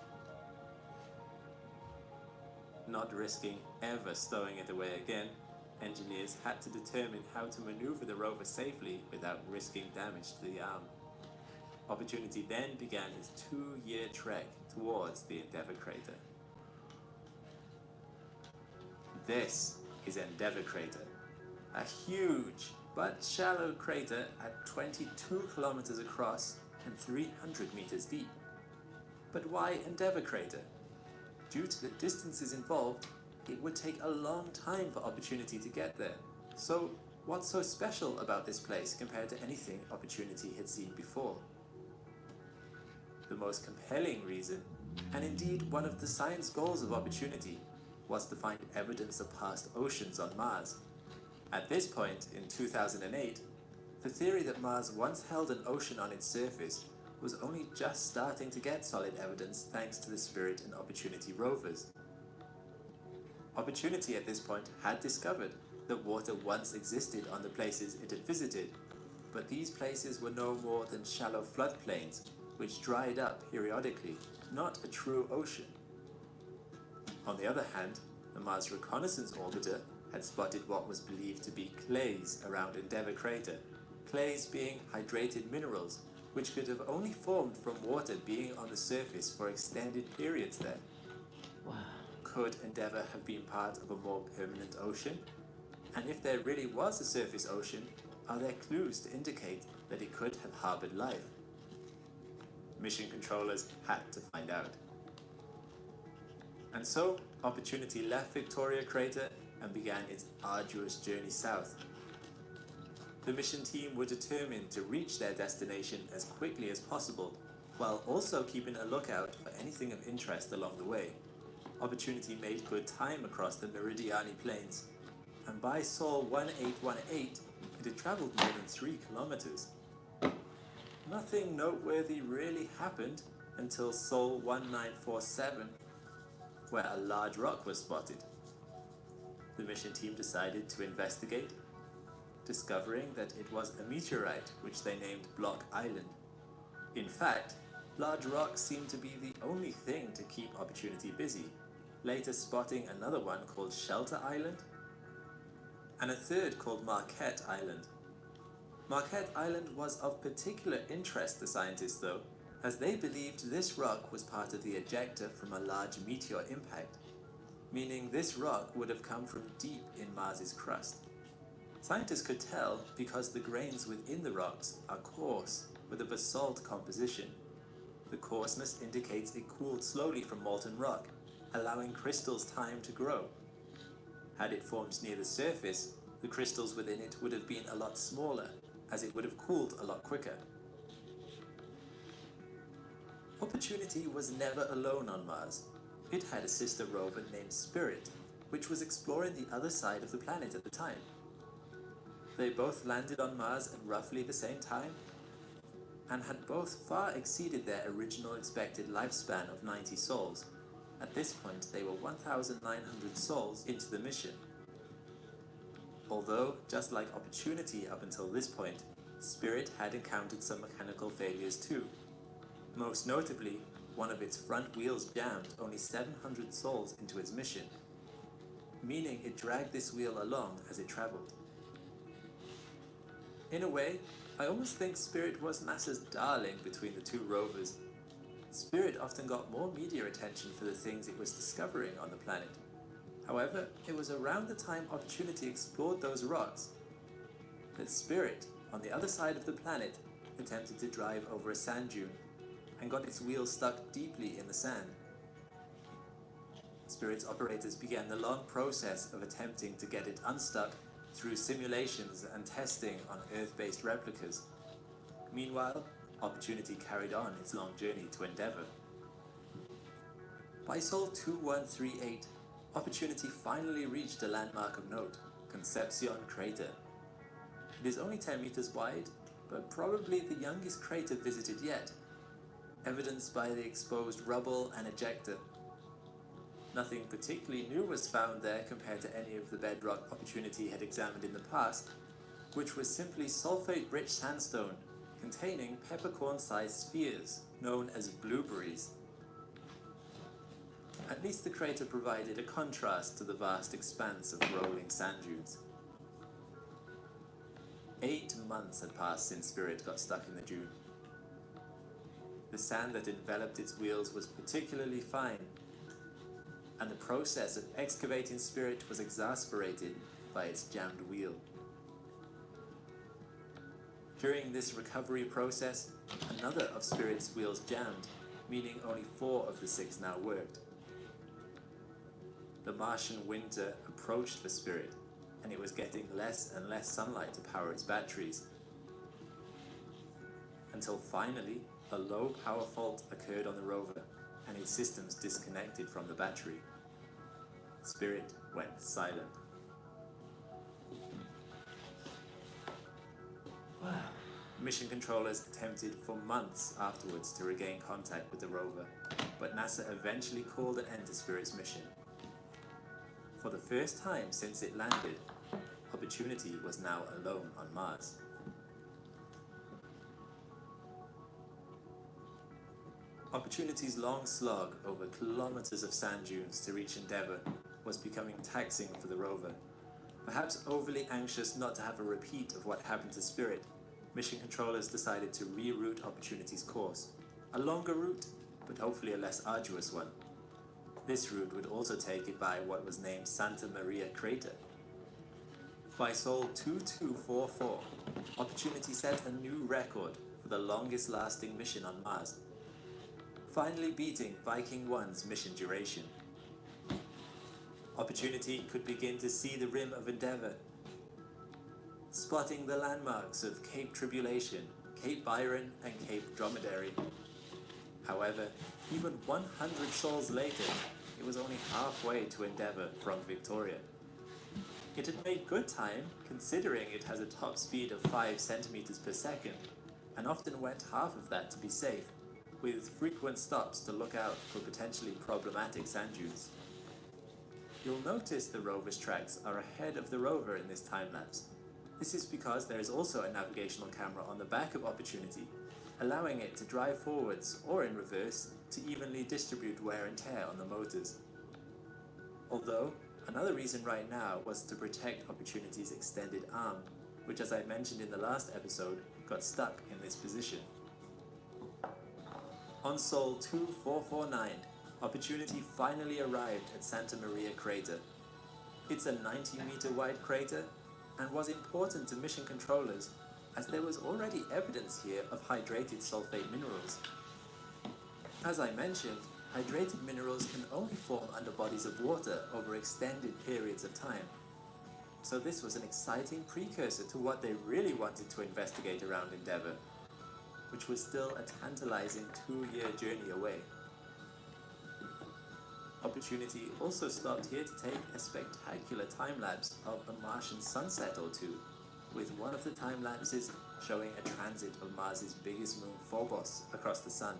Not risking ever stowing it away again, engineers had to determine how to maneuver the rover safely without risking damage to the arm. Opportunity then began its 2-year trek towards the Endeavour Crater. This is Endeavour Crater, a huge but shallow crater at 22 kilometers across and 300 meters deep. But why Endeavour Crater? Due to the distances involved, it would take a long time for Opportunity to get there. So, what's so special about this place compared to anything Opportunity had seen before? The most compelling reason, and indeed one of the science goals of Opportunity, was to find evidence of past oceans on Mars. At this point, in 2008, the theory that Mars once held an ocean on its surface was only just starting to get solid evidence thanks to the Spirit and Opportunity rovers. Opportunity at this point had discovered that water once existed on the places it had visited, but these places were no more than shallow floodplains which dried up periodically, not a true ocean. On the other hand, the Mars Reconnaissance Orbiter had spotted what was believed to be clays around Endeavour Crater, clays being hydrated minerals which could have only formed from water being on the surface for extended periods there. Wow. Could Endeavour have been part of a more permanent ocean? And if there really was a surface ocean, are there clues to indicate that it could have harboured life? Mission controllers had to find out. And so, Opportunity left Victoria Crater and began its arduous journey south. The mission team were determined to reach their destination as quickly as possible, while also keeping a lookout for anything of interest along the way. Opportunity made good time across the Meridiani Plains, and by Sol 1818, it had travelled more than 3 kilometers. Nothing noteworthy really happened until Sol 1947, where a large rock was spotted. The mission team decided to investigate, discovering that it was a meteorite which they named Block Island. In fact, large rocks seemed to be the only thing to keep Opportunity busy, later spotting another one called Shelter Island, and a third called Marquette Island. Marquette Island was of particular interest to scientists though, as they believed this rock was part of the ejecta from a large meteor impact, meaning this rock would have come from deep in Mars's crust. Scientists could tell because the grains within the rocks are coarse with a basalt composition. The coarseness indicates it cooled slowly from molten rock, allowing crystals time to grow. Had it formed near the surface, the crystals within it would have been a lot smaller, as it would have cooled a lot quicker. Opportunity was never alone on Mars. It had a sister rover named Spirit, which was exploring the other side of the planet at the time. They both landed on Mars at roughly the same time, and had both far exceeded their original expected lifespan of 90 sols. At this point, they were 1,900 sols into the mission. Although, just like Opportunity up until this point, Spirit had encountered some mechanical failures too. Most notably, one of its front wheels jammed only 700 sols into its mission, meaning it dragged this wheel along as it travelled. In a way, I almost think Spirit was NASA's darling between the two rovers. Spirit often got more media attention for the things it was discovering on the planet. However, it was around the time Opportunity explored those rocks that Spirit, on the other side of the planet, attempted to drive over a sand dune and got its wheel stuck deeply in the sand. Spirit's operators began the long process of attempting to get it unstuck through simulations and testing on Earth-based replicas. Meanwhile, Opportunity carried on its long journey to Endeavour. By Sol 2138, Opportunity finally reached a landmark of note, Concepcion Crater. It is only 10 meters wide, but probably the youngest crater visited yet, evidenced by the exposed rubble and ejecta. Nothing particularly new was found there compared to any of the bedrock Opportunity had examined in the past, which was simply sulfate-rich sandstone containing peppercorn-sized spheres known as blueberries. At least the crater provided a contrast to the vast expanse of rolling sand dunes. 8 months had passed since Spirit got stuck in the dune. The sand that enveloped its wheels was particularly fine, and the process of excavating Spirit was exasperated by its jammed wheel. During this recovery process, another of Spirit's wheels jammed, meaning only 4 of the 6 now worked. The Martian winter approached for Spirit, and it was getting less and less sunlight to power its batteries. Until finally, a low power fault occurred on the rover, and its systems disconnected from the battery. Spirit went silent. Mission controllers attempted for months afterwards to regain contact with the rover, but NASA eventually called an end to Spirit's mission. For the first time since it landed, Opportunity was now alone on Mars. Opportunity's long slog over kilometers of sand dunes to reach Endeavour was becoming taxing for the rover. Perhaps overly anxious not to have a repeat of what happened to Spirit, mission controllers decided to reroute Opportunity's course. A longer route, but hopefully a less arduous one. This route would also take it by what was named Santa Maria Crater. By Sol 2244, Opportunity set a new record for the longest lasting mission on Mars, finally beating Viking 1's mission duration. Opportunity could begin to see the rim of Endeavour, spotting the landmarks of Cape Tribulation, Cape Byron, and Cape Dromedary. However, even 100 sols later, it was only halfway to Endeavour from Victoria. It had made good time, considering it has a top speed of 5 centimeters per second, and often went half of that to be safe, with frequent stops to look out for potentially problematic sand dunes. You'll notice the rover's tracks are ahead of the rover in this time-lapse. This is because there is also a navigational camera on the back of Opportunity, allowing it to drive forwards or in reverse to evenly distribute wear and tear on the motors. Although, another reason right now was to protect Opportunity's extended arm, which, as I mentioned in the last episode, got stuck in this position. On Sol 2449, Opportunity finally arrived at Santa Maria Crater. It's a 90-meter wide crater and was important to mission controllers as there was already evidence here of hydrated sulfate minerals. As I mentioned, hydrated minerals can only form under bodies of water over extended periods of time. So this was an exciting precursor to what they really wanted to investigate around Endeavour, which was still a tantalizing 2-year journey away. Opportunity also stopped here to take a spectacular time-lapse of a Martian sunset or two, with one of the time-lapses showing a transit of Mars's biggest moon Phobos across the sun.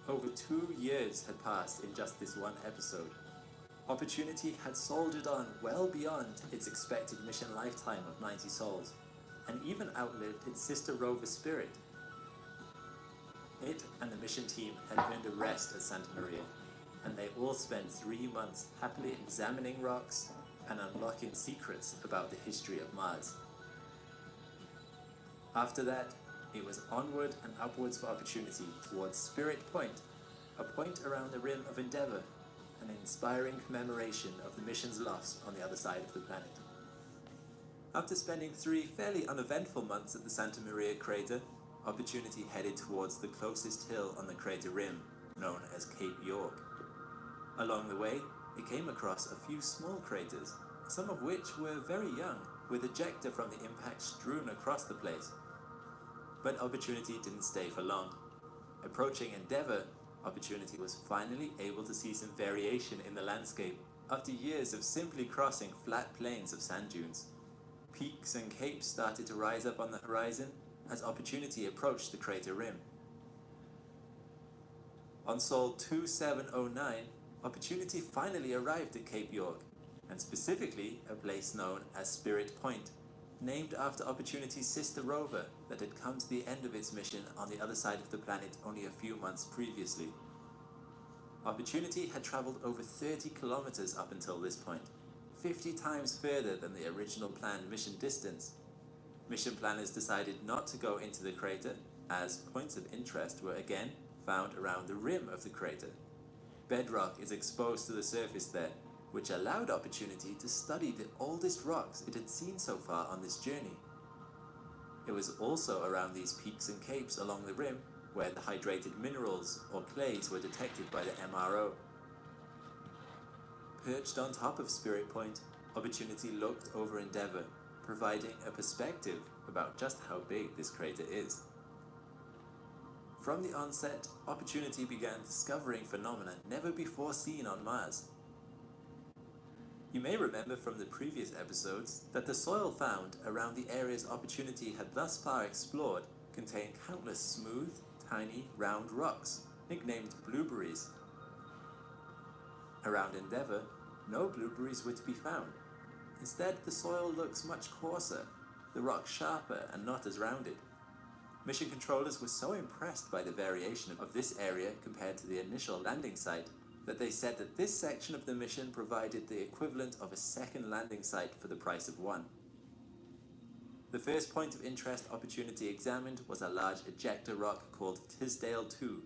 Over 2 years had passed in just this one episode. Opportunity had soldiered on well beyond its expected mission lifetime of 90 sols, and even outlived its sister rover Spirit. It and the mission team had earned a rest at Santa Maria, and they all spent 3 months happily examining rocks and unlocking secrets about the history of Mars. After that, it was onward and upwards for Opportunity towards Spirit Point, a point around the rim of Endeavour, an inspiring commemoration of the mission's loss on the other side of the planet. After spending 3 fairly uneventful months at the Santa Maria crater, Opportunity headed towards the closest hill on the crater rim, known as Cape York. Along the way, it came across a few small craters, some of which were very young, with ejecta from the impact strewn across the place. But Opportunity didn't stay for long. Approaching Endeavour, Opportunity was finally able to see some variation in the landscape after years of simply crossing flat plains of sand dunes. Peaks and capes started to rise up on the horizon as Opportunity approached the crater rim. On Sol 2709, Opportunity finally arrived at Cape York, and specifically a place known as Spirit Point, named after Opportunity's sister rover that had come to the end of its mission on the other side of the planet only a few months previously. Opportunity had traveled over 30 kilometers up until this point, 50 times further than the original planned mission distance. Mission planners decided not to go into the crater, as points of interest were again found around the rim of the crater. Bedrock is exposed to the surface there, which allowed Opportunity to study the oldest rocks it had seen so far on this journey. It was also around these peaks and capes along the rim where the hydrated minerals or clays were detected by the MRO. Perched on top of Spirit Point, Opportunity looked over Endeavour, providing a perspective about just how big this crater is. From the onset, Opportunity began discovering phenomena never before seen on Mars. You may remember from the previous episodes that the soil found around the areas Opportunity had thus far explored contained countless smooth, tiny, round rocks, nicknamed blueberries. Around Endeavour, no blueberries were to be found. Instead, the soil looks much coarser, the rock sharper and not as rounded. Mission controllers were so impressed by the variation of this area compared to the initial landing site that they said that this section of the mission provided the equivalent of a second landing site for the price of one. The first point of interest Opportunity examined was a large ejecta rock called Tisdale II.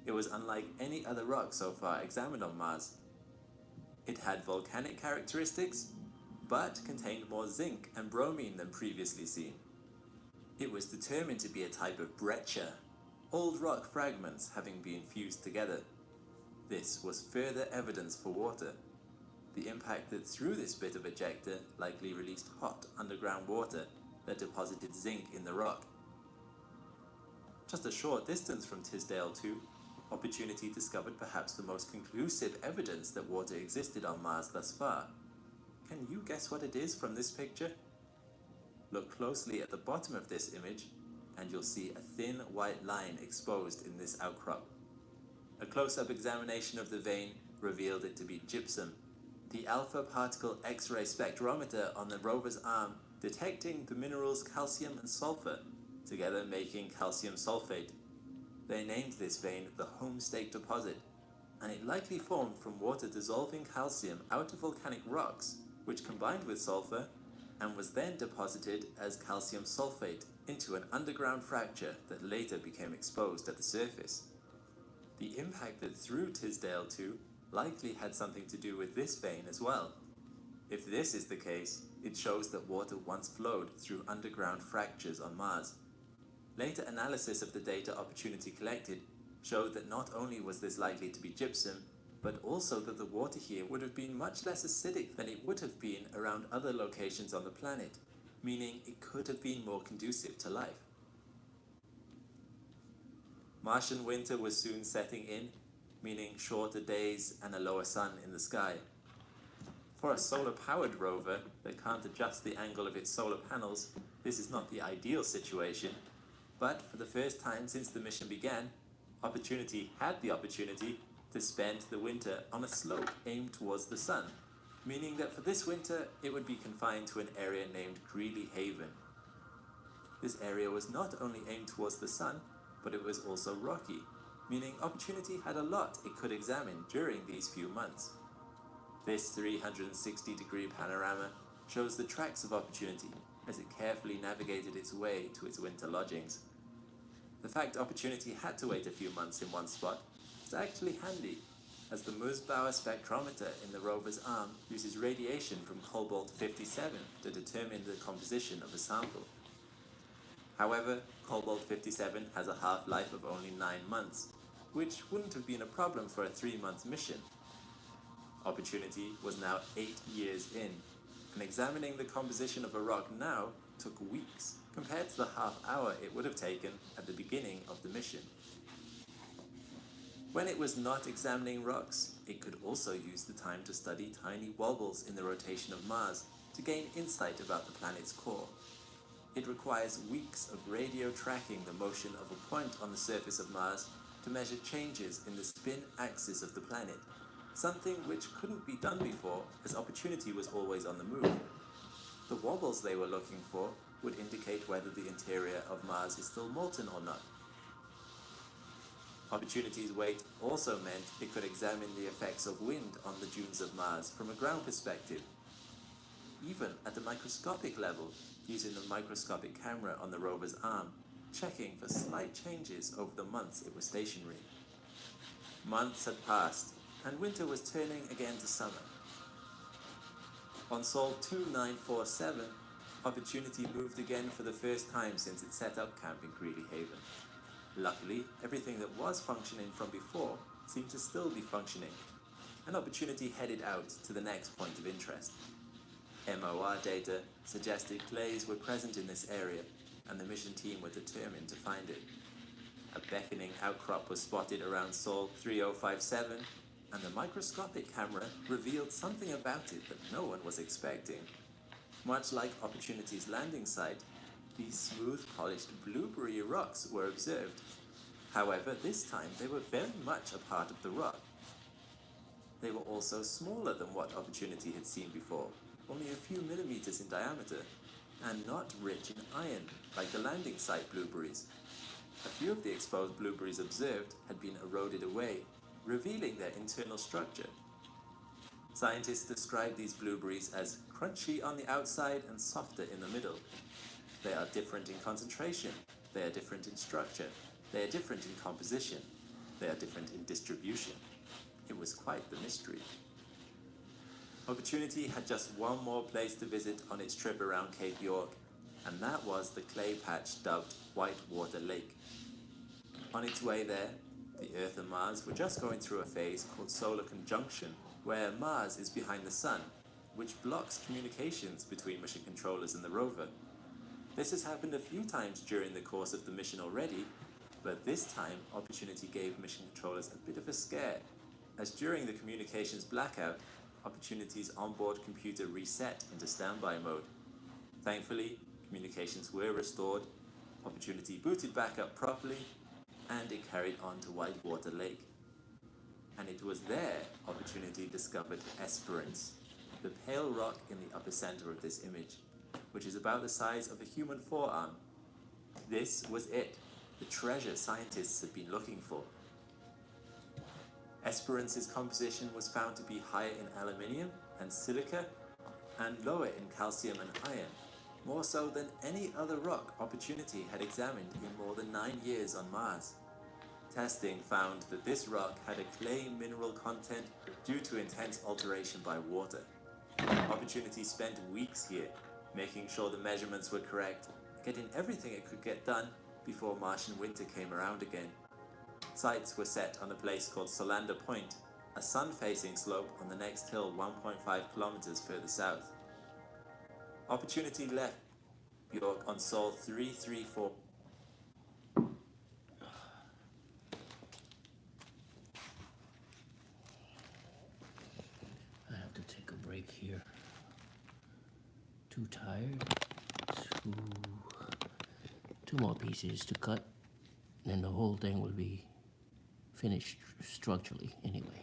It was unlike any other rock so far examined on Mars. It had volcanic characteristics, but contained more zinc and bromine than previously seen. It was determined to be a type of breccia, old rock fragments having been fused together. This was further evidence for water. The impact that through this bit of ejecta likely released hot underground water that deposited zinc in the rock. Just a short distance from Tisdale II, Opportunity discovered perhaps the most conclusive evidence that water existed on Mars thus far. Can you guess what it is from this picture? Look closely at the bottom of this image and you'll see a thin white line exposed in this outcrop. A close-up examination of the vein revealed it to be gypsum, the alpha particle X-ray spectrometer on the rover's arm detecting the minerals calcium and sulfur, together making calcium sulfate. They named this vein the Homestake deposit, and it likely formed from water dissolving calcium out of volcanic rocks, which combined with sulfur, and was then deposited as calcium sulfate into an underground fracture that later became exposed at the surface. The impact that threw Tisdale II likely had something to do with this vein as well. If this is the case, it shows that water once flowed through underground fractures on Mars. Later analysis of the data Opportunity collected showed that not only was this likely to be gypsum, but also that the water here would have been much less acidic than it would have been around other locations on the planet, meaning it could have been more conducive to life. Martian winter was soon setting in, meaning shorter days and a lower sun in the sky. For a solar-powered rover that can't adjust the angle of its solar panels, this is not the ideal situation, but for the first time since the mission began, Opportunity had the opportunity to to spend the winter on a slope aimed towards the sun, meaning that for this winter it would be confined to an area named Greeley Haven. This area was not only aimed towards the sun, but it was also rocky, meaning Opportunity had a lot it could examine during these few months. This 360-degree panorama shows the tracks of Opportunity as it carefully navigated its way to its winter lodgings. The fact Opportunity had to wait a few months in one spot is actually handy, as the Musbauer spectrometer in the rover's arm uses radiation from cobalt-57 to determine the composition of a sample. However, cobalt-57 has a half-life of only 9 months, which wouldn't have been a problem for a 3-month mission. Opportunity was now 8 years in, and examining the composition of a rock now took weeks, compared to the half-hour it would have taken at the beginning of the mission. When it was not examining rocks, it could also use the time to study tiny wobbles in the rotation of Mars to gain insight about the planet's core. It requires weeks of radio tracking the motion of a point on the surface of Mars to measure changes in the spin axis of the planet, something which couldn't be done before as Opportunity was always on the move. The wobbles they were looking for would indicate whether the interior of Mars is still molten or not. Opportunity's weight also meant it could examine the effects of wind on the dunes of Mars from a ground perspective, even at the microscopic level, using the microscopic camera on the rover's arm, checking for slight changes over the months it was stationary. Months had passed, and winter was turning again to summer. On Sol 2947, Opportunity moved again for the first time since it set up camp in Greeley Haven. Luckily, everything that was functioning from before seemed to still be functioning, and Opportunity headed out to the next point of interest. MOR data suggested clays were present in this area, and the mission team were determined to find it. A beckoning outcrop was spotted around Sol 3057, and the microscopic camera revealed something about it that no one was expecting. Much like Opportunity's landing site, these smooth, polished blueberry rocks were observed. However, this time they were very much a part of the rock. They were also smaller than what Opportunity had seen before, only a few millimeters in diameter, and not rich in iron like the landing site blueberries. A few of the exposed blueberries observed had been eroded away, revealing their internal structure. Scientists describe these blueberries as crunchy on the outside and softer in the middle. They are different in concentration, they are different in structure, they are different in composition, they are different in distribution. It was quite the mystery. Opportunity had just one more place to visit on its trip around Cape York, and that was the clay patch dubbed Whitewater Lake. On its way there, the Earth and Mars were just going through a phase called solar conjunction, where Mars is behind the Sun, which blocks communications between mission controllers and the rover. This has happened a few times during the course of the mission already, but this time Opportunity gave mission controllers a bit of a scare, as during the communications blackout, Opportunity's onboard computer reset into standby mode. Thankfully, communications were restored, Opportunity booted back up properly, and it carried on to Whitewater Lake. And it was there Opportunity discovered Esperance, the pale rock in the upper center of this image, which is about the size of a human forearm. This was it, the treasure scientists had been looking for. Esperance's composition was found to be higher in aluminium and silica, and lower in calcium and iron, more so than any other rock Opportunity had examined in more than 9 years on Mars. Testing found that this rock had a clay mineral content due to intense alteration by water. Opportunity spent weeks here, making sure the measurements were correct, getting everything it could get done before Martian winter came around again. Sights were set on a place called Solander Point, a sun-facing slope on the next hill 1.5 kilometers further south. Opportunity left York on Sol 334. I have to take a break here. Too tired. Two more pieces to cut, then the whole thing will be finished structurally anyway.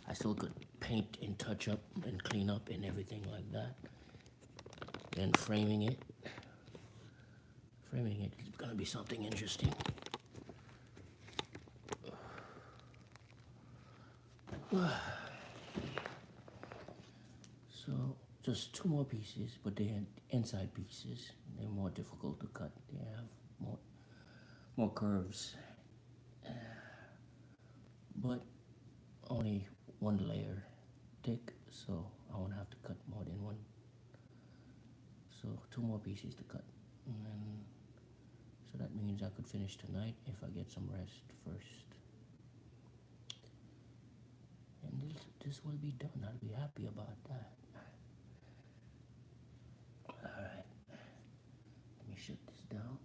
I still could paint and touch up and clean up and everything like that. Then framing it is gonna be something interesting. So just 2 more pieces, but they're inside pieces. They're more difficult to cut. They have more curves, but only 1 layer thick, so I won't have to cut more than 1. So 2 more pieces to cut, and so that means I could finish tonight if I get some rest first. And this will be done. I'll be happy about that. Alright, let me shut this down.